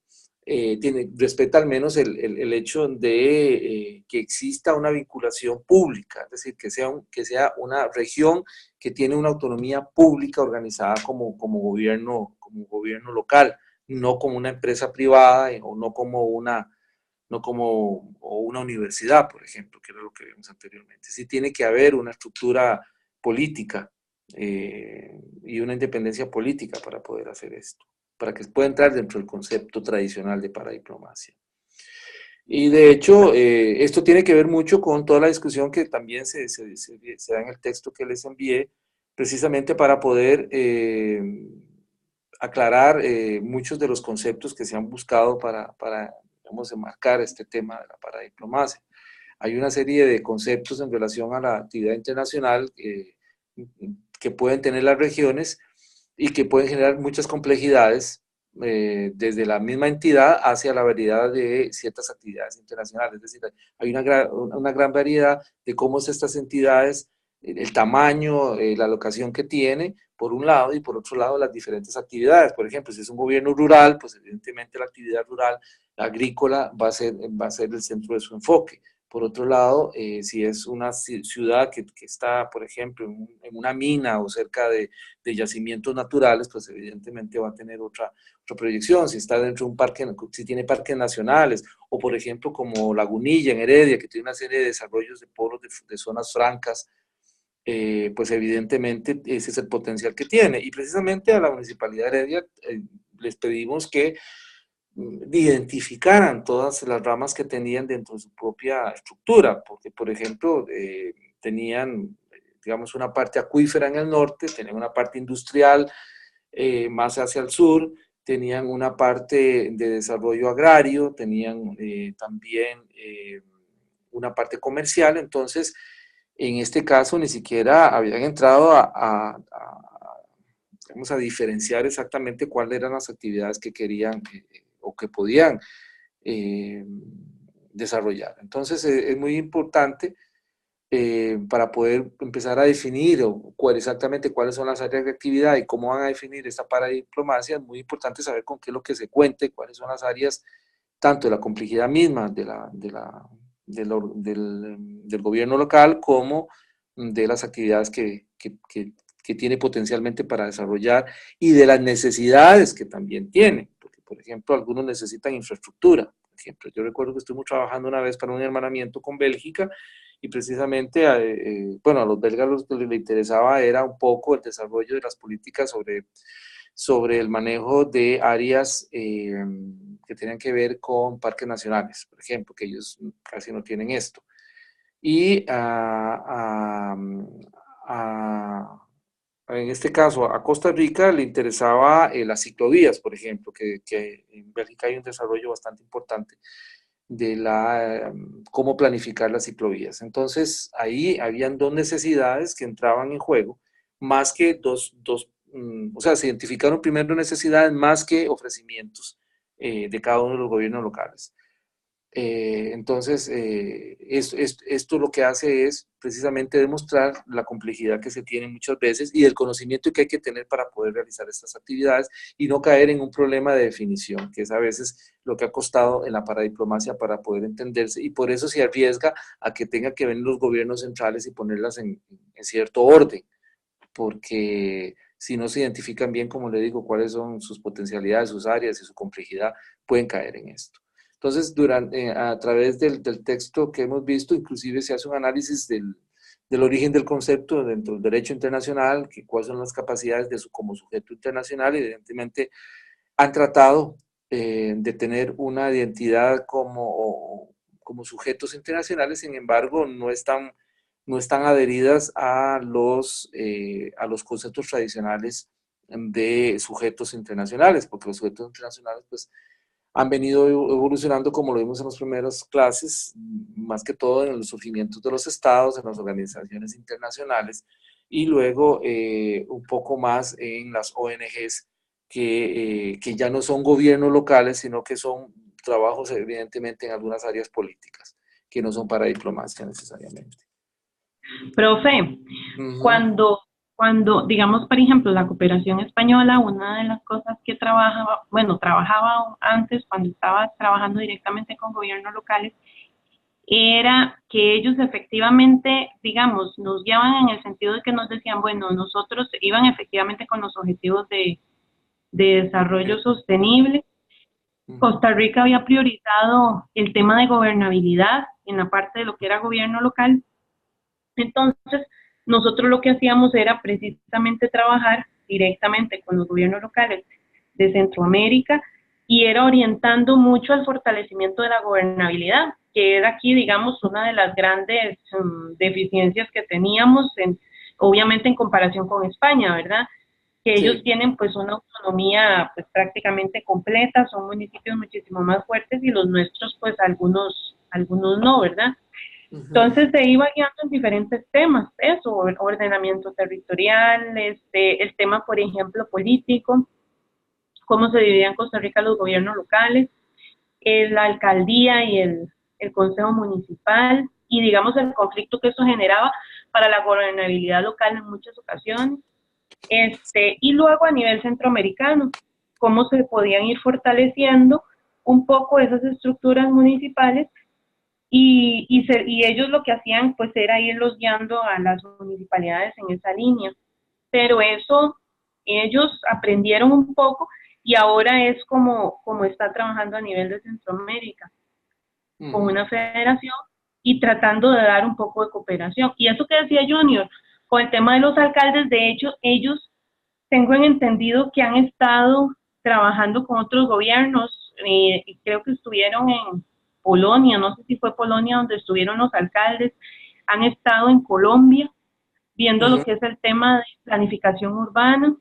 Speaker 2: respeta al menos el hecho de que exista una vinculación pública, es decir, que sea una región que tiene una autonomía pública organizada como gobierno local, no como una empresa privada o no como una universidad, por ejemplo, que era lo que vimos anteriormente. Sí tiene que haber una estructura política y una independencia política para poder hacer esto, para que pueda entrar dentro del concepto tradicional de paradiplomacia. Y de hecho, esto tiene que ver mucho con toda la discusión que también se da en el texto que les envié, precisamente para poder aclarar muchos de los conceptos que se han buscado para digamos, enmarcar este tema de la paradiplomacia. hay una serie de conceptos en relación a la actividad internacional que pueden tener las regiones y que pueden generar muchas complejidades desde la misma entidad hacia la variedad de ciertas actividades internacionales. Es decir, hay una gran variedad de cómo estas entidades, el tamaño, la locación que tiene, por un lado, y por otro lado las diferentes actividades. Por ejemplo, si es un gobierno rural, pues evidentemente la actividad rural, la agrícola, va a ser el centro de su enfoque. Por otro lado, si es una ciudad que está, por ejemplo, en una mina o cerca de yacimientos naturales, pues evidentemente va a tener otra proyección. Si está dentro de un parque, si tiene parques nacionales, o por ejemplo como Lagunilla en Heredia, que tiene una serie de desarrollos de polos de zonas francas, pues evidentemente ese es el potencial que tiene. Y precisamente a la Municipalidad de Heredia les pedimos que identificaran todas las ramas que tenían dentro de su propia estructura, porque por ejemplo tenían, digamos, una parte acuífera en el norte, tenían una parte industrial más hacia el sur, tenían una parte de desarrollo agrario, tenían también una parte comercial. Entonces en este caso ni siquiera habían entrado digamos, a diferenciar exactamente cuáles eran las actividades que querían o que podían desarrollar. Entonces es muy importante para poder empezar a definir exactamente cuáles son las áreas de actividad y cómo van a definir esta paradiplomacia. Es muy importante saber con qué es lo que se cuente, cuáles son las áreas, tanto de la complejidad misma del gobierno local como de las actividades que tiene potencialmente para desarrollar y de las necesidades que también tiene, porque por ejemplo algunos necesitan infraestructura. Por ejemplo, yo recuerdo que estuvimos trabajando una vez para un hermanamiento con Bélgica y precisamente, bueno, a los belgas lo que les interesaba era un poco el desarrollo de las políticas sobre el manejo de áreas que tenían que ver con parques nacionales, por ejemplo, que ellos casi no tienen esto. Y en este caso a Costa Rica le interesaba las ciclovías, por ejemplo, que en Bélgica hay un desarrollo bastante importante de cómo planificar las ciclovías. Entonces ahí habían dos necesidades que entraban en juego, más que o sea, se identificaron primero necesidades más que ofrecimientos de cada uno de los gobiernos locales. Entonces, esto lo que hace es precisamente demostrar la complejidad que se tiene muchas veces y el conocimiento que hay que tener para poder realizar estas actividades y no caer en un problema de definición, que es a veces lo que ha costado en la paradiplomacia para poder entenderse, y por eso se arriesga a que tenga que venir los gobiernos centrales y ponerlas en cierto orden, porque si no se identifican bien, como le digo, cuáles son sus potencialidades, sus áreas y su complejidad, pueden caer en esto. Entonces, a través del texto que hemos visto, inclusive se hace un análisis del origen del concepto dentro del derecho internacional, cuáles son las capacidades como sujeto internacional, y evidentemente han tratado de tener una identidad como sujetos internacionales. Sin embargo, no están adheridas a los conceptos tradicionales de sujetos internacionales, porque los sujetos internacionales pues han venido evolucionando, como lo vimos en las primeras clases, más que todo en los surgimientos de los estados, en las organizaciones internacionales, y luego un poco más en las ONGs, que ya no son gobiernos locales, sino que son trabajos evidentemente en algunas áreas políticas, que no son para diplomacia necesariamente.
Speaker 4: Profe, cuando, digamos, por ejemplo, la cooperación española, una de las cosas que trabajaba antes, cuando estaba trabajando directamente con gobiernos locales, era que ellos efectivamente, digamos, nos guiaban en el sentido de que nos decían, bueno, nosotros iban efectivamente con los objetivos de desarrollo sostenible. Costa Rica había priorizado el tema de gobernabilidad en la parte de lo que era gobierno local. Entonces, nosotros lo que hacíamos era precisamente trabajar directamente con los gobiernos locales de Centroamérica y era orientando mucho al fortalecimiento de la gobernabilidad, que era aquí, digamos, una de las grandes deficiencias que teníamos, obviamente en comparación con España, ¿verdad? Que ellos tienen pues una autonomía pues prácticamente completa, son municipios muchísimo más fuertes y los nuestros pues algunos no, ¿verdad? Entonces se iba guiando en diferentes temas, eso, ordenamiento territorial, el tema, por ejemplo, político, cómo se dividían en Costa Rica los gobiernos locales, la alcaldía y el consejo municipal, y digamos el conflicto que eso generaba para la gobernabilidad local en muchas ocasiones, y luego a nivel centroamericano, cómo se podían ir fortaleciendo un poco esas estructuras municipales, y ellos lo que hacían pues era irlos guiando a las municipalidades en esa línea, pero eso ellos aprendieron un poco y ahora es como está trabajando a nivel de Centroamérica, con una federación y tratando de dar un poco de cooperación. Y eso que decía Junior, con el tema de los alcaldes, de hecho, ellos tengo entendido que han estado trabajando con otros gobiernos, creo que estuvieron en Polonia, no sé si fue Polonia donde estuvieron los alcaldes, han estado en Colombia, viendo lo que es el tema de planificación urbana,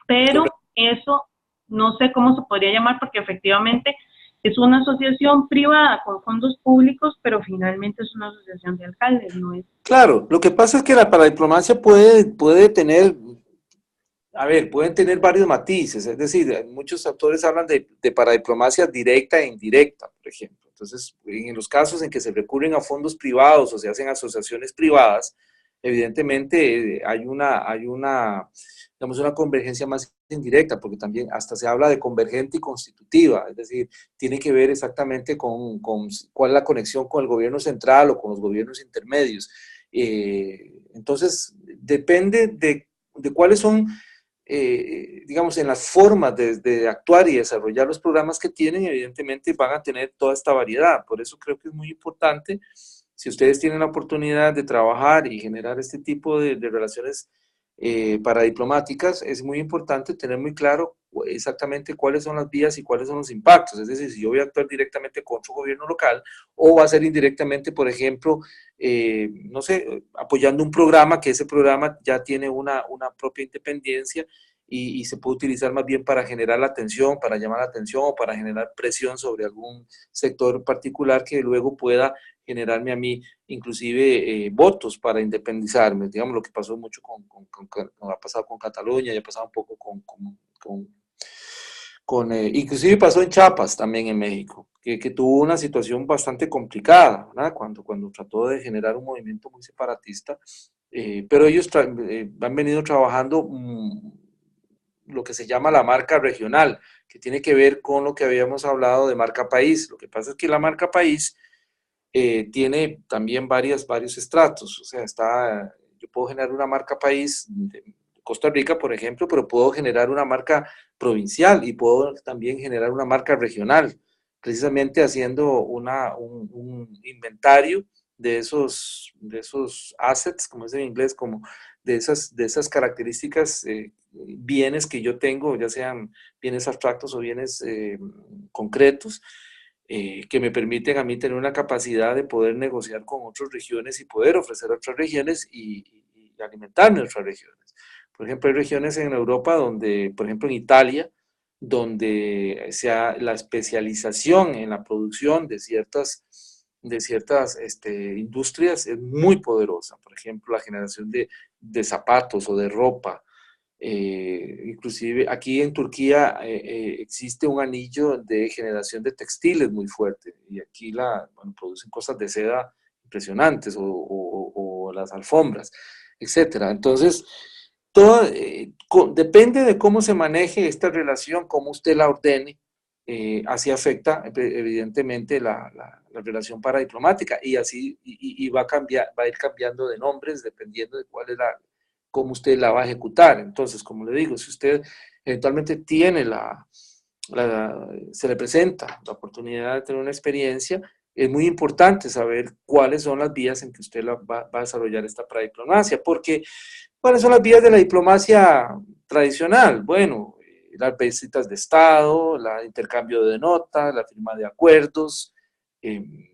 Speaker 4: pero eso no sé cómo se podría llamar porque efectivamente es una asociación privada con fondos públicos, pero finalmente es una asociación de alcaldes, ¿no es?
Speaker 2: Claro, lo que pasa es que la paradiplomacia puede tener, a ver, pueden tener varios matices, es decir, muchos autores hablan de paradiplomacia directa e indirecta, por ejemplo. Entonces, en los casos en que se recurren a fondos privados o se hacen asociaciones privadas, evidentemente hay digamos, una convergencia más indirecta, porque también hasta se habla de convergente y constitutiva, es decir, tiene que ver exactamente con cuál es la conexión con el gobierno central o con los gobiernos intermedios. Entonces, depende de cuáles son, digamos, en las formas de actuar y desarrollar los programas que tienen, evidentemente van a tener toda esta variedad. Por eso creo que es muy importante, si ustedes tienen la oportunidad de trabajar y generar este tipo de relaciones paradiplomáticas, es muy importante tener muy claro exactamente cuáles son las vías y cuáles son los impactos. Es decir, si yo voy a actuar directamente con otro gobierno local o va a ser indirectamente, por ejemplo, no sé, apoyando un programa que ese programa ya tiene una propia independencia y se puede utilizar más bien para generar la atención, para llamar la atención o para generar presión sobre algún sector particular que luego pueda generarme a mí inclusive votos para independizarme, digamos lo que pasó mucho ha pasado con Cataluña y ha pasado un poco inclusive pasó en Chiapas también en México, que tuvo una situación bastante complicada, ¿verdad? Cuando trató de generar un movimiento muy separatista, pero ellos han venido trabajando lo que se llama la marca regional, que tiene que ver con lo que habíamos hablado de marca país. Lo que pasa es que la marca país tiene también varios estratos, o sea, yo puedo generar una marca país de Costa Rica, por ejemplo, pero puedo generar una marca provincial y puedo también generar una marca regional, precisamente haciendo un inventario de esos assets, como es en inglés, como de esas características, bienes que yo tengo, ya sean bienes abstractos o bienes concretos, que me permiten a mí tener una capacidad de poder negociar con otras regiones y poder ofrecer a otras regiones y alimentarme de otras regiones. Por ejemplo, hay regiones en Europa donde, por ejemplo en Italia, donde la especialización en la producción de ciertas industrias es muy poderosa. Por ejemplo, la generación de zapatos o de ropa. Inclusive aquí en Turquía existe un anillo de generación de textiles muy fuerte y aquí producen cosas de seda impresionantes o las alfombras, etcétera. Entonces, todo depende de cómo se maneje esta relación, cómo usted la ordene, así afecta evidentemente la relación paradiplomática y así va a ir cambiando de nombres dependiendo de cuál es cómo usted la va a ejecutar. Entonces, como le digo, si usted eventualmente tiene se le presenta la oportunidad de tener una experiencia, es muy importante saber cuáles son las vías en que usted va a desarrollar esta paradiplomacia, porque ¿cuáles son las vías de la diplomacia tradicional? Bueno, las visitas de Estado, el intercambio de notas, la firma de acuerdos, el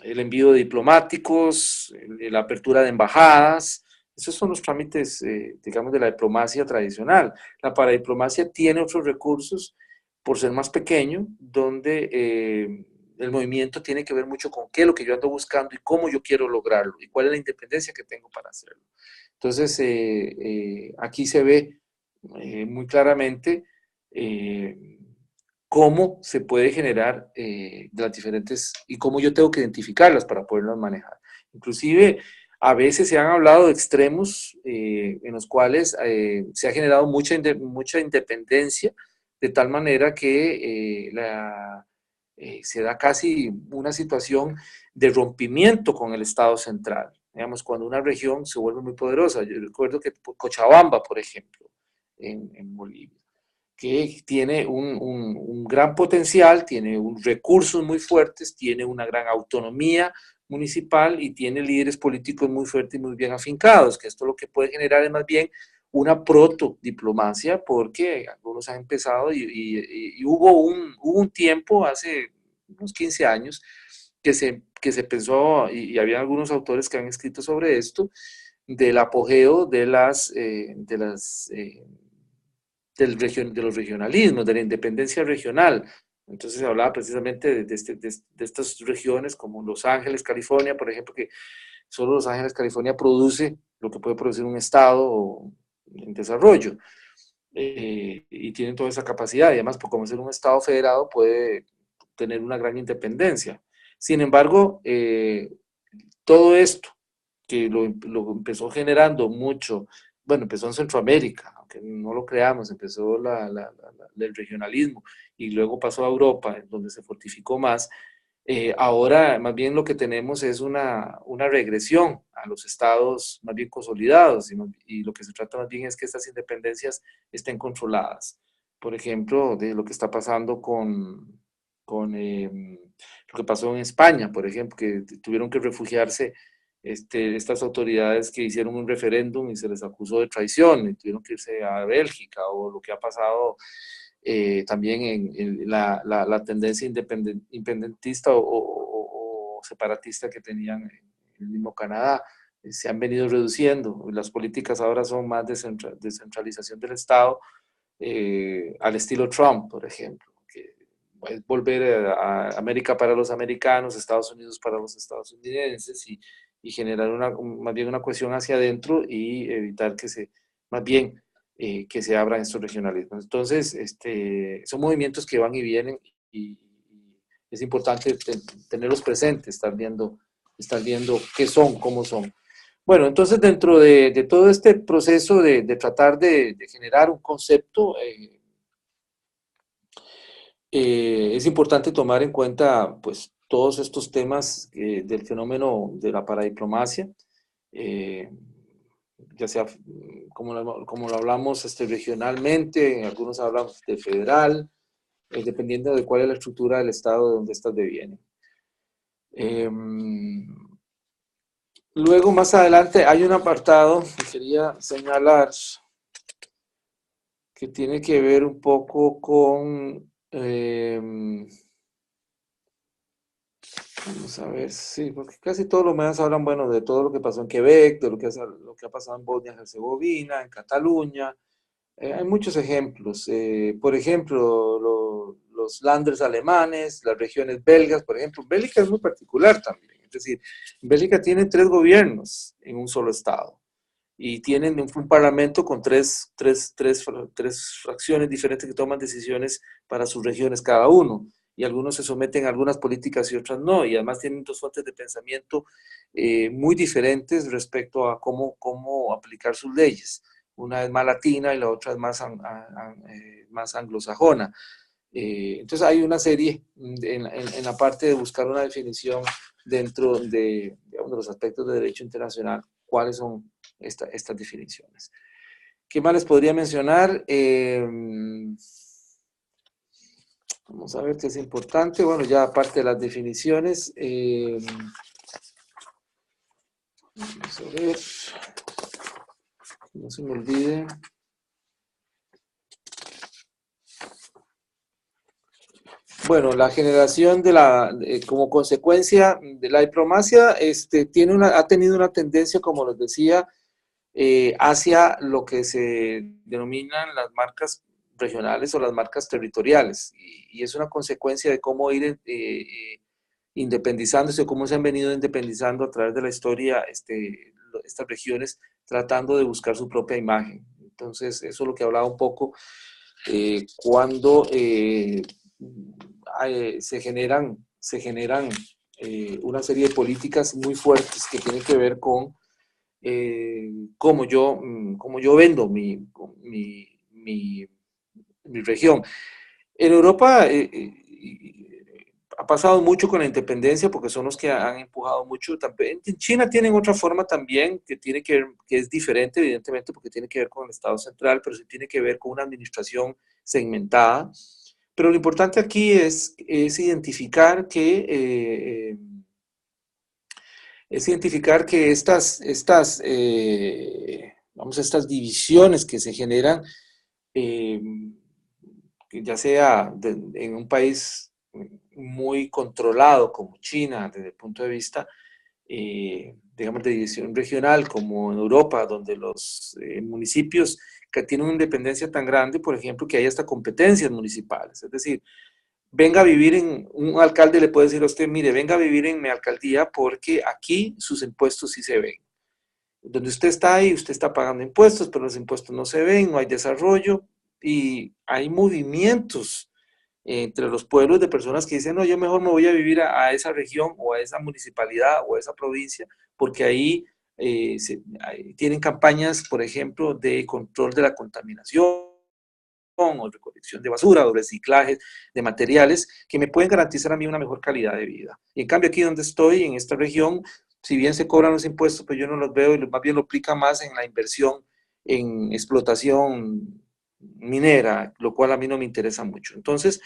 Speaker 2: envío de diplomáticos, la apertura de embajadas. Esos son los trámites, digamos, de la diplomacia tradicional. La paradiplomacia tiene otros recursos, por ser más pequeño, donde el movimiento tiene que ver mucho con qué es lo que yo ando buscando y cómo yo quiero lograrlo y cuál es la independencia que tengo para hacerlo. Entonces, aquí se ve muy claramente cómo se puede generar las diferentes y cómo yo tengo que identificarlas para poderlas manejar. Inclusive, a veces se han hablado de extremos en los cuales se ha generado mucha independencia, de tal manera que se da casi una situación de rompimiento con el Estado central. Digamos, cuando una región se vuelve muy poderosa. Yo recuerdo que Cochabamba, por ejemplo, en Bolivia, que tiene un gran potencial, tiene recursos muy fuertes, tiene una gran autonomía municipal y tiene líderes políticos muy fuertes y muy bien afincados, que esto lo que puede generar es más bien una protodiplomacia, porque algunos han empezado y hubo un tiempo, hace unos 15 años, que se pensó, y había algunos autores que han escrito sobre esto, del apogeo de los regionalismos, de la independencia regional. Entonces se hablaba precisamente de estas regiones como Los Ángeles, California, por ejemplo, que solo Los Ángeles, California produce lo que puede producir un estado en desarrollo. Y tienen toda esa capacidad, y además, por como ser un estado federado, puede tener una gran independencia. Sin embargo, todo esto que lo empezó generando mucho, bueno, empezó en Centroamérica, aunque no lo creamos, empezó el regionalismo y luego pasó a Europa, donde se fortificó más. Ahora, más bien lo que tenemos es una regresión a los estados más bien consolidados y lo que se trata más bien es que estas independencias estén controladas. Por ejemplo, de lo que está pasando con lo que pasó en España, por ejemplo, que tuvieron que refugiarse estas autoridades que hicieron un referéndum y se les acusó de traición y tuvieron que irse a Bélgica, o lo que ha pasado también en la tendencia independentista o separatista que tenían en el mismo Canadá. Se han venido reduciendo. Las políticas ahora son más de descentralización del Estado, al estilo Trump, por ejemplo, que es volver a América para los americanos, Estados Unidos para los estadounidenses y generar más bien una cohesión hacia adentro y evitar más bien, que se abran estos regionalismos. Entonces, son movimientos que van y vienen y es importante tenerlos presentes, estar viendo qué son, cómo son. Bueno, entonces dentro de todo este proceso de tratar de generar un concepto, es importante tomar en cuenta pues todos estos temas del fenómeno de la paradiplomacia, ya sea como lo hablamos regionalmente, algunos hablan de federal, dependiendo de cuál es la estructura del Estado de donde estas devienen. Luego, más adelante, hay un apartado que quería señalar que tiene que ver un poco con... vamos a ver, sí, porque casi todos los medios hablan, bueno, de todo lo que pasó en Quebec, de lo que ha pasado en Bosnia-Herzegovina, en Cataluña. Hay muchos ejemplos. Por ejemplo, los Länders alemanes, las regiones belgas, por ejemplo. Bélgica es muy particular también. Es decir, Bélgica tiene 3 gobiernos en un solo estado y tienen un parlamento con tres fracciones diferentes que toman decisiones para sus regiones cada uno. Y algunos se someten a algunas políticas y otras no. Y además tienen 2 fuentes de pensamiento muy diferentes respecto a cómo aplicar sus leyes. Una es más latina y la otra es más anglosajona. Entonces hay una serie en la parte de buscar una definición dentro de los aspectos de derecho internacional, cuáles son estas definiciones. ¿Qué más les podría mencionar? Vamos a ver qué es importante. Bueno, ya aparte de las definiciones, vamos a ver, no se me olvide. Bueno, la generación como consecuencia de la diplomacia ha tenido una tendencia, como les decía, hacia lo que se denominan las marcas regionales o las marcas territoriales. Y es una consecuencia de cómo ir independizándose o cómo se han venido independizando a través de la historia estas regiones, tratando de buscar su propia imagen. Entonces, eso es lo que hablaba un poco cuando se generan una serie de políticas muy fuertes que tienen que ver con cómo yo vendo mi región. En Europa ha pasado mucho con la independencia porque son los que han empujado mucho. También en China tienen otra forma también que tiene que ver, que es diferente evidentemente porque tiene que ver con el Estado central, pero sí tiene que ver con una administración segmentada. Pero lo importante aquí es identificar que estas divisiones que se generan, ya sea en un país muy controlado como China, desde el punto de vista, digamos, de división regional, como en Europa, donde los municipios que tienen una independencia tan grande, por ejemplo, que hay hasta competencias municipales, es decir, venga a vivir un alcalde le puede decir a usted, mire, venga a vivir en mi alcaldía porque aquí sus impuestos sí se ven. Donde usted está ahí, usted está pagando impuestos, pero los impuestos no se ven, no hay desarrollo y hay movimientos entre los pueblos de personas que dicen, no, yo mejor me voy a vivir a esa región o a esa municipalidad o a esa provincia porque ahí tienen campañas, por ejemplo, de control de la contaminación o recolección de basura o reciclaje de materiales que me pueden garantizar a mí una mejor calidad de vida. Y en cambio aquí donde estoy, en esta región, si bien se cobran los impuestos, pues yo no los veo y más bien lo aplica más en la inversión en explotación minera, lo cual a mí no me interesa mucho. Entonces,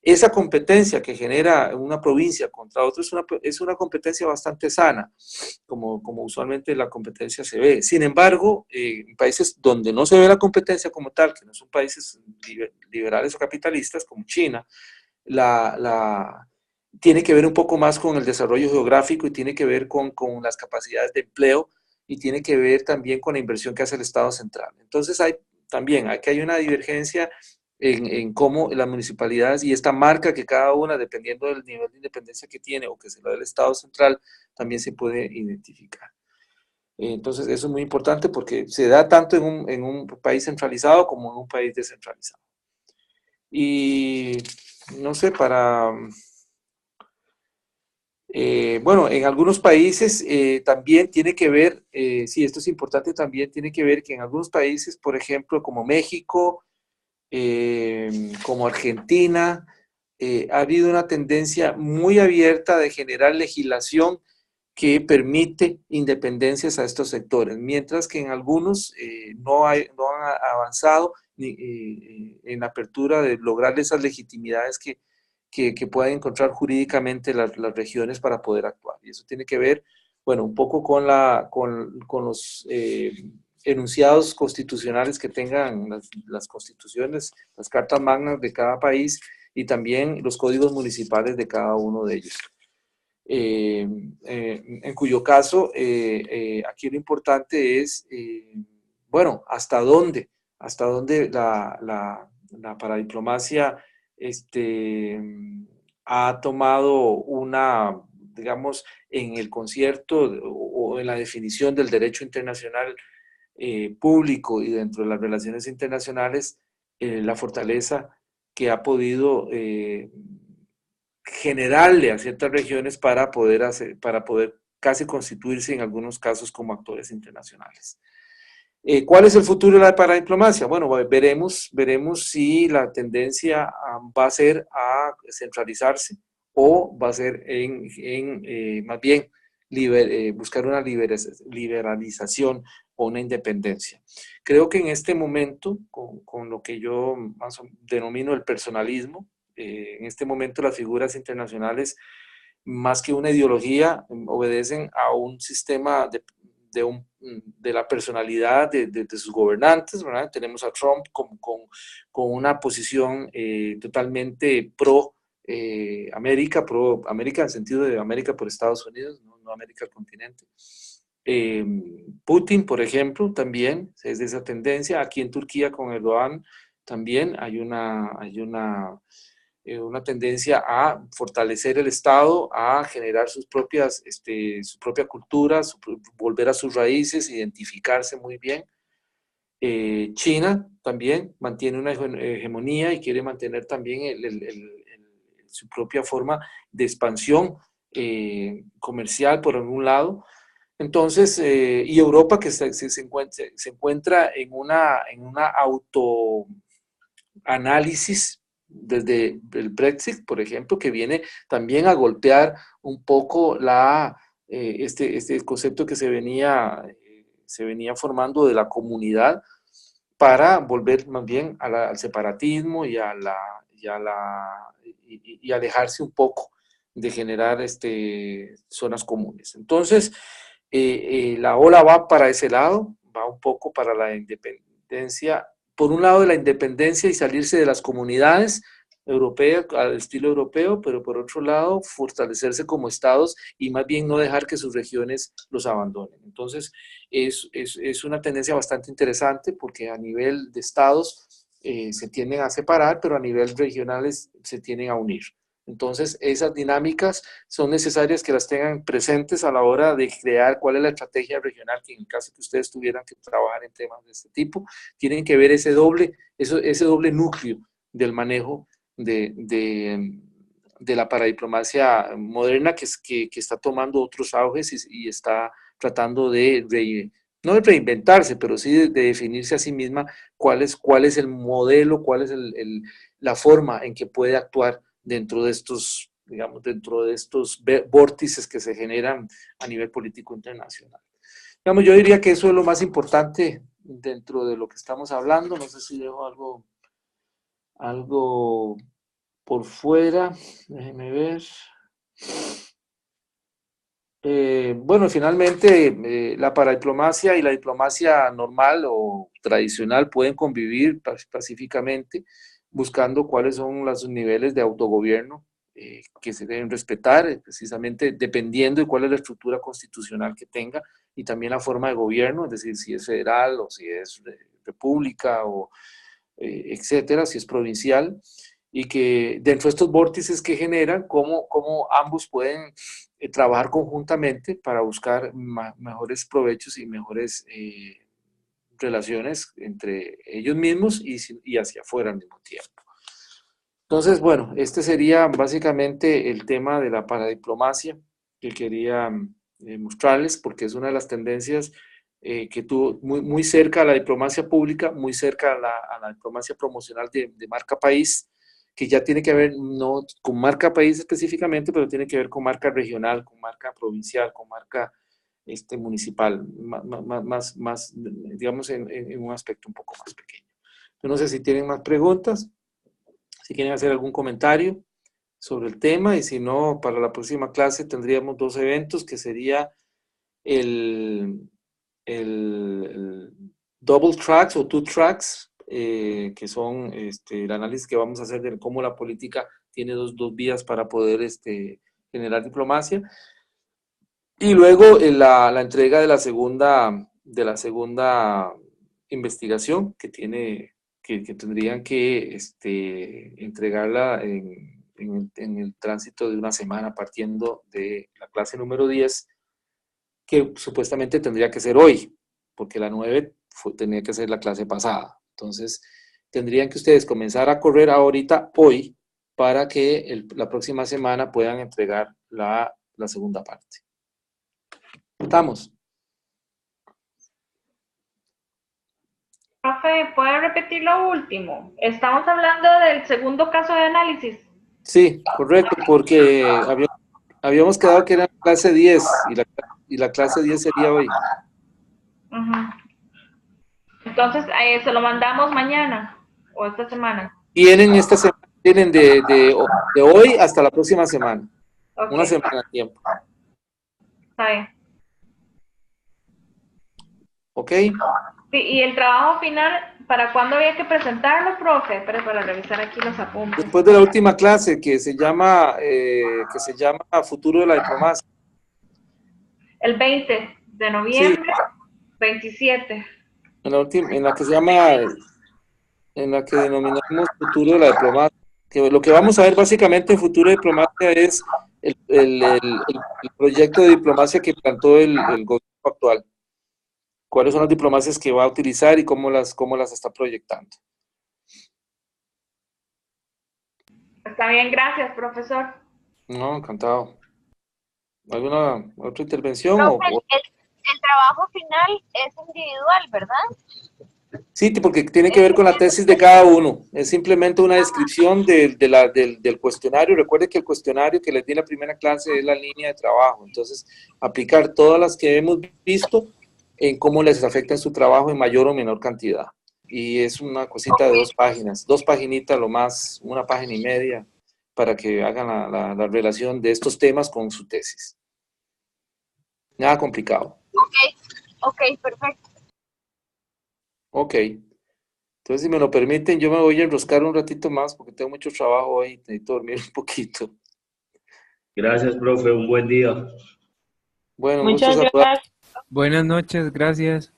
Speaker 2: esa competencia que genera una provincia contra otra es una competencia bastante sana, como usualmente la competencia se ve. Sin embargo, en países donde no se ve la competencia como tal, que no son países liberales o capitalistas como China, tiene que ver un poco más con el desarrollo geográfico y tiene que ver con las capacidades de empleo y tiene que ver también con la inversión que hace el Estado central. Entonces, aquí hay una divergencia en cómo las municipalidades y esta marca que cada una, dependiendo del nivel de independencia que tiene o que se lo dé el Estado central, también se puede identificar. Entonces, eso es muy importante porque se da tanto en un país centralizado como en un país descentralizado. Y, no sé, bueno, en algunos países también tiene que ver, sí, esto es importante, también tiene que ver que en algunos países, por ejemplo, como México, como Argentina, ha habido una tendencia muy abierta de generar legislación que permite independencias a estos sectores, mientras que en algunos no han avanzado en la apertura de lograr esas legitimidades que puedan encontrar jurídicamente las regiones para poder actuar. Y eso tiene que ver, bueno, un poco con los enunciados constitucionales que tengan las constituciones, las cartas magnas de cada país y también los códigos municipales de cada uno de ellos. En cuyo caso, aquí lo importante es, bueno, hasta dónde la paradiplomacia ha tomado digamos, en el concierto o en la definición del derecho internacional público y dentro de las relaciones internacionales, la fortaleza que ha podido generarle a ciertas regiones para poder casi constituirse en algunos casos como actores internacionales. ¿Cuál es el futuro de la paradiplomacia? Bueno, veremos si la tendencia va a ser a centralizarse o va a ser más bien buscar una liberalización o una independencia. Creo que en este momento, con lo que yo denomino el personalismo, en este momento las figuras internacionales, más que una ideología, obedecen a un sistema de la personalidad de sus gobernantes, ¿verdad? Tenemos a Trump con una posición totalmente pro América en el sentido de América por Estados Unidos, no América al continente. Putin, por ejemplo, también es de esa tendencia. Aquí en Turquía con Erdogan también hay una una tendencia a fortalecer el Estado, a generar sus propias, su propia cultura, volver a sus raíces, identificarse muy bien. China también mantiene una hegemonía y quiere mantener también su propia forma de expansión comercial por algún lado. Entonces, y Europa que se encuentra en una autoanálisis desde el Brexit, por ejemplo, que viene también a golpear un poco este concepto que se venía formando de la comunidad para volver más bien al separatismo y alejarse un poco de generar zonas comunes. Entonces, la ola va para ese lado, va un poco para la independencia, por un lado de la independencia y salirse de las comunidades europeas, al estilo europeo, pero por otro lado, fortalecerse como estados y más bien no dejar que sus regiones los abandonen. Entonces, es una tendencia bastante interesante porque a nivel de estados se tienden a separar, pero a nivel regionales se tienden a unir. Entonces, esas dinámicas son necesarias que las tengan presentes a la hora de crear cuál es la estrategia regional, que en el caso que ustedes tuvieran que trabajar en temas de este tipo, tienen que ver ese doble núcleo del manejo de la paradiplomacia moderna que está tomando otros auges y está tratando no de reinventarse, pero sí de definirse a sí misma cuál es el modelo, cuál es la forma en que puede actuar dentro de estos, digamos, vórtices que se generan a nivel político internacional. Digamos, yo diría que eso es lo más importante dentro de lo que estamos hablando. No sé si dejo algo por fuera. Déjenme ver. Bueno, finalmente la paradiplomacia y la diplomacia normal o tradicional pueden convivir pacíficamente, buscando cuáles son los niveles de autogobierno que se deben respetar, precisamente dependiendo de cuál es la estructura constitucional que tenga y también la forma de gobierno, es decir, si es federal o si es república o etcétera, si es provincial, y que dentro de estos vórtices que generan, cómo ambos pueden trabajar conjuntamente para buscar mejores provechos y mejores relaciones entre ellos mismos y hacia afuera al mismo tiempo. Entonces, bueno, este sería básicamente el tema de la paradiplomacia que quería mostrarles, porque es una de las tendencias que tuvo muy cerca a la diplomacia pública, muy cerca a la diplomacia promocional de marca país, que ya tiene que ver no con marca país específicamente, pero tiene que ver con marca regional, con marca provincial, con marca municipal, más digamos, en un aspecto un poco más pequeño. Yo no sé si tienen más preguntas, si quieren hacer algún comentario sobre el tema, y si no, para la próxima clase tendríamos 2 eventos, que sería el double tracks o two tracks, que son el análisis que vamos a hacer de cómo la política tiene dos vías para poder generar diplomacia, y luego la entrega de la segunda investigación que tendrían que entregarla en el tránsito de una semana, partiendo de la clase número 10, que supuestamente tendría que ser hoy, porque la 9 tenía que ser la clase pasada. Entonces, tendrían que ustedes comenzar a correr ahorita, hoy, para que la próxima semana puedan entregar la segunda parte. ¿Estamos?
Speaker 1: Profe, ¿puede repetir lo último? Estamos hablando del segundo caso de análisis.
Speaker 2: Sí, correcto, porque habíamos quedado que era clase 10 y la clase 10 sería hoy.
Speaker 1: Entonces, ¿se lo mandamos mañana o esta semana?
Speaker 2: Tienen de hoy hasta la próxima semana. Okay. Una semana de tiempo.
Speaker 1: Está bien.
Speaker 2: ¿Ok?
Speaker 1: Sí, y el trabajo final, ¿para cuándo había que presentarlo, profe? Pero para revisar aquí los apuntes.
Speaker 2: Después de la última clase, que se llama Futuro de la Diplomacia.
Speaker 1: El 20 de noviembre, sí. 27.
Speaker 2: En la que se llama, en la que denominamos Futuro de la Diplomacia. Que lo que vamos a ver básicamente en Futuro de Diplomacia es el proyecto de diplomacia que plantó el gobierno actual. ¿Cuáles son las diplomacias que va a utilizar y cómo las está proyectando?
Speaker 1: Está bien, gracias, profesor.
Speaker 2: No, encantado. ¿Alguna otra intervención?
Speaker 5: Profe, el trabajo final es individual, ¿verdad?
Speaker 2: Sí, porque tiene que ver con la tesis de cada uno. Es simplemente una descripción del cuestionario. Recuerde que el cuestionario que les di en la primera clase es la línea de trabajo. Entonces, aplicar todas las que hemos visto en cómo les afecta en su trabajo en mayor o menor cantidad. Y es una cosita de 2 páginas, 2 paginitas lo más, 1 página y media, para que hagan la relación de estos temas con su tesis. Nada complicado.
Speaker 5: Ok, perfecto.
Speaker 2: Ok. Entonces, si me lo permiten, yo me voy a enroscar un ratito más porque tengo mucho trabajo hoy, necesito dormir un poquito.
Speaker 6: Gracias, profe. Un buen día.
Speaker 2: Bueno, un gusto
Speaker 4: Muchas
Speaker 2: saludar.
Speaker 4: gracias.
Speaker 9: Buenas noches, gracias.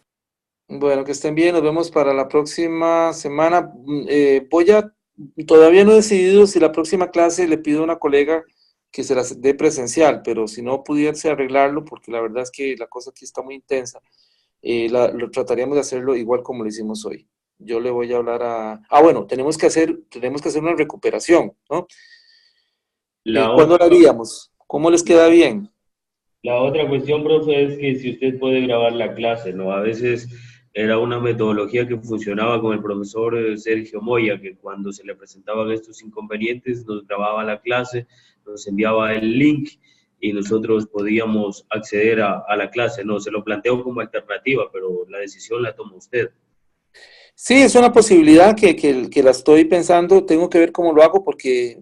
Speaker 2: Bueno, que estén bien, nos vemos para la próxima semana. Todavía no he decidido si la próxima clase le pido a una colega que se las dé presencial, pero si no pudiese arreglarlo, porque la verdad es que la cosa aquí está muy intensa, lo trataríamos de hacerlo igual como lo hicimos hoy. Yo le voy a hablar bueno, tenemos que hacer una recuperación, ¿no?
Speaker 6: La
Speaker 2: ¿Cuándo lo
Speaker 6: otra,
Speaker 2: haríamos? ¿Cómo les queda bien?
Speaker 6: la otra cuestión, profe, es que si usted puede grabar la clase, ¿no? A veces era una metodología que funcionaba con el profesor Sergio Moya, que cuando se le presentaban estos inconvenientes, nos grababa la clase, nos enviaba el link y nosotros podíamos acceder a la clase, ¿no? Se lo planteo como alternativa, pero la decisión la toma usted.
Speaker 2: Sí, es una posibilidad que la estoy pensando. Tengo que ver cómo lo hago porque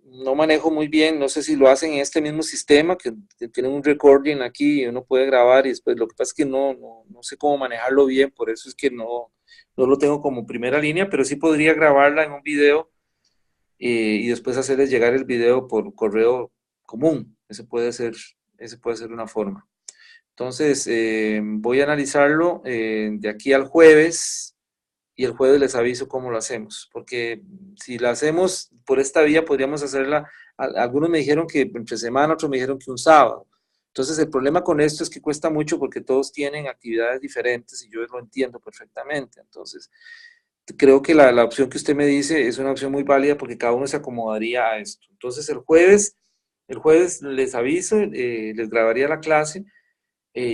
Speaker 2: no manejo muy bien. No sé si lo hacen en este mismo sistema, que tienen un recording aquí y uno puede grabar y después lo que pasa es que no sé cómo manejarlo bien, por eso es que no lo tengo como primera línea, pero sí podría grabarla en un video y después hacerles llegar el video por correo común. Ese puede ser una forma. Entonces, voy a analizarlo de aquí al jueves y el jueves les aviso cómo lo hacemos, porque si la hacemos por esta vía podríamos hacerla, algunos me dijeron que entre semana, otros me dijeron que un sábado. Entonces el problema con esto es que cuesta mucho porque todos tienen actividades diferentes y yo lo entiendo perfectamente. Entonces creo que la opción que usted me dice es una opción muy válida porque cada uno se acomodaría a esto. Entonces el jueves les aviso, les grabaría la clase.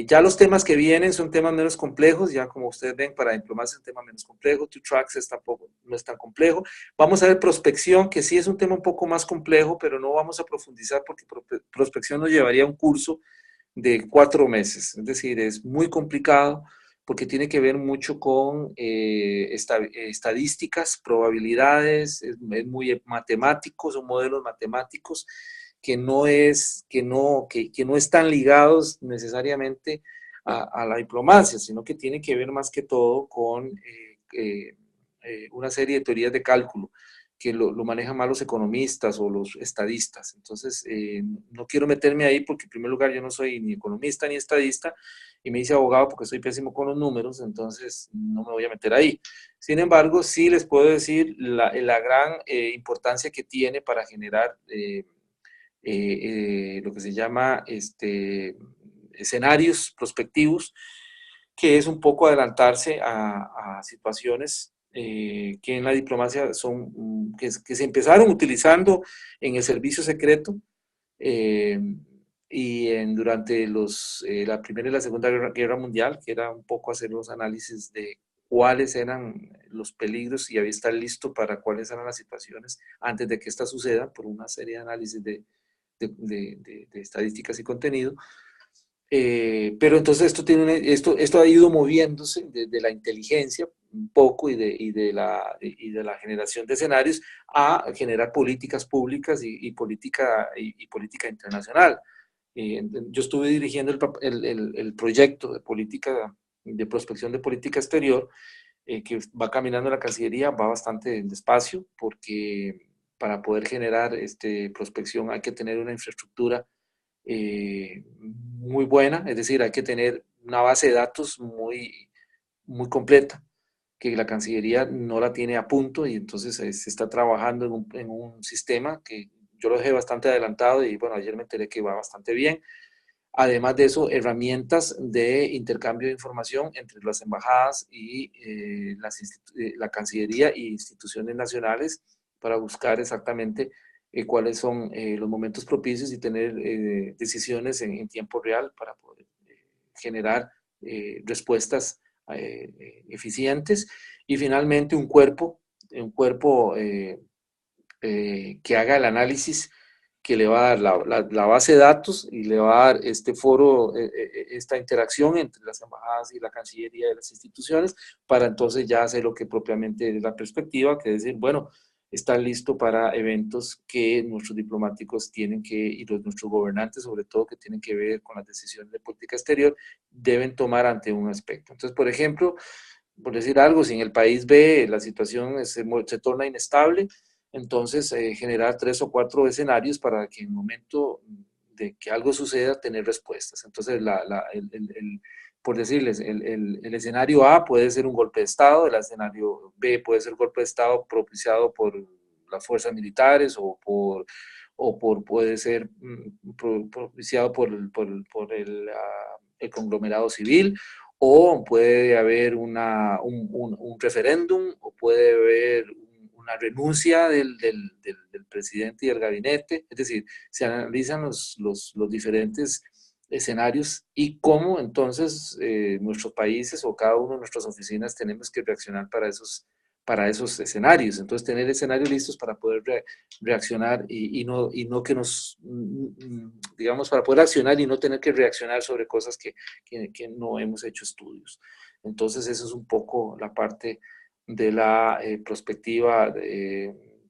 Speaker 2: Ya los temas que vienen son temas menos complejos, ya como ustedes ven, para diplomacia es un tema menos complejo, Two Tracks no es tan complejo. Vamos a ver prospección, que sí es un tema un poco más complejo, pero no vamos a profundizar porque prospección nos llevaría a un curso de 4 meses, es decir, es muy complicado porque tiene que ver mucho con estadísticas, probabilidades, es muy matemático, son modelos matemáticos que no están ligados necesariamente a la diplomacia, sino que tiene que ver más que todo con una serie de teorías de cálculo que lo manejan más los economistas o los estadistas. Entonces, no quiero meterme ahí porque en primer lugar yo no soy ni economista ni estadista y me hice abogado porque soy pésimo con los números, entonces no me voy a meter ahí. Sin embargo, sí les puedo decir la gran importancia que tiene para generar lo que se llama escenarios prospectivos, que es un poco adelantarse a situaciones que en la diplomacia que se empezaron utilizando en el servicio secreto eh, durante la Primera y la Segunda Guerra Mundial, que era un poco hacer los análisis de cuáles eran los peligros y había estar listo para cuáles eran las situaciones antes de que éstas sucedan por una serie de análisis de estadísticas y contenido. Pero entonces esto ha ido moviéndose de la inteligencia un poco y de la generación de escenarios a generar políticas públicas y política internacional. Yo estuve dirigiendo el proyecto de política, de prospección de política exterior, que va caminando en la Cancillería, va bastante despacio, porque para poder generar prospección hay que tener una infraestructura muy buena, es decir, hay que tener una base de datos muy completa. que la Cancillería no la tiene a punto y entonces se está trabajando en un sistema que yo lo dejé bastante adelantado y bueno, ayer me enteré que va bastante bien. Además de eso, herramientas de intercambio de información entre las embajadas y la Cancillería y instituciones nacionales para buscar exactamente cuáles son los momentos propicios y tener decisiones en tiempo real para poder generar respuestas eficientes. Y finalmente un cuerpo que haga el análisis que le va a dar la base de datos y le va a dar este foro, esta interacción entre las embajadas y la Cancillería de las instituciones, para entonces ya hacer lo que propiamente es la perspectiva, que es decir, bueno, está listo para eventos que nuestros diplomáticos tienen que, y nuestros gobernantes sobre todo, que tienen que ver con las decisiones de política exterior, deben tomar ante un aspecto. Entonces, por ejemplo, por decir algo, si en el país B la situación se torna inestable, entonces generar 3 o 4 escenarios para que en el momento de que algo suceda, tener respuestas. Entonces, por decirles, el escenario A puede ser un golpe de Estado, el escenario B puede ser un golpe de Estado propiciado por las fuerzas militares puede ser propiciado por el conglomerado civil, o puede haber un referéndum, o puede haber una renuncia del presidente y del gabinete. Es decir, se analizan los diferentes escenarios y cómo entonces nuestros países o cada uno de nuestras oficinas tenemos que reaccionar para esos escenarios. Entonces, tener escenarios listos para poder reaccionar y no que digamos, para poder accionar y no tener que reaccionar sobre cosas que no hemos hecho estudios. Entonces, eso es un poco la parte de la perspectiva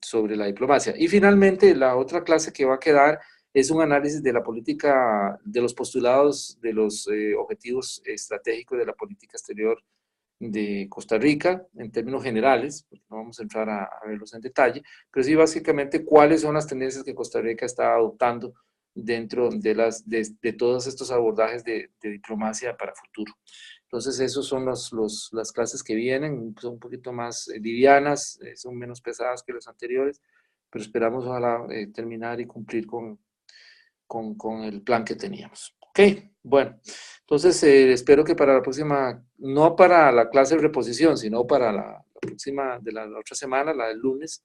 Speaker 2: sobre la diplomacia. Y finalmente, la otra clase que va a quedar es un análisis de la política, de los postulados, de los objetivos estratégicos de la política exterior de Costa Rica, en términos generales, porque no vamos a entrar a verlos en detalle, pero sí básicamente cuáles son las tendencias que Costa Rica está adoptando dentro de todos estos abordajes de diplomacia para futuro. Entonces, esos son las clases que vienen, son un poquito más livianas, son menos pesadas que las anteriores, pero esperamos ojalá terminar y cumplir con el plan que teníamos. Ok, bueno, entonces espero que para la próxima, no para la clase de reposición, sino para la próxima de la otra semana, la del lunes,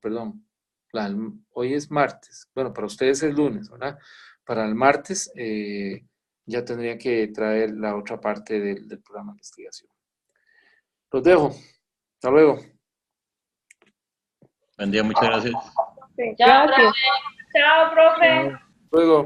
Speaker 2: perdón, hoy es martes, bueno, para ustedes es lunes, ¿verdad? Para el martes ya tendría que traer la otra parte del programa de investigación. Los dejo, hasta luego.
Speaker 8: Buen día, muchas gracias.
Speaker 1: Chao, profe. Chao, profe.
Speaker 2: Hasta luego.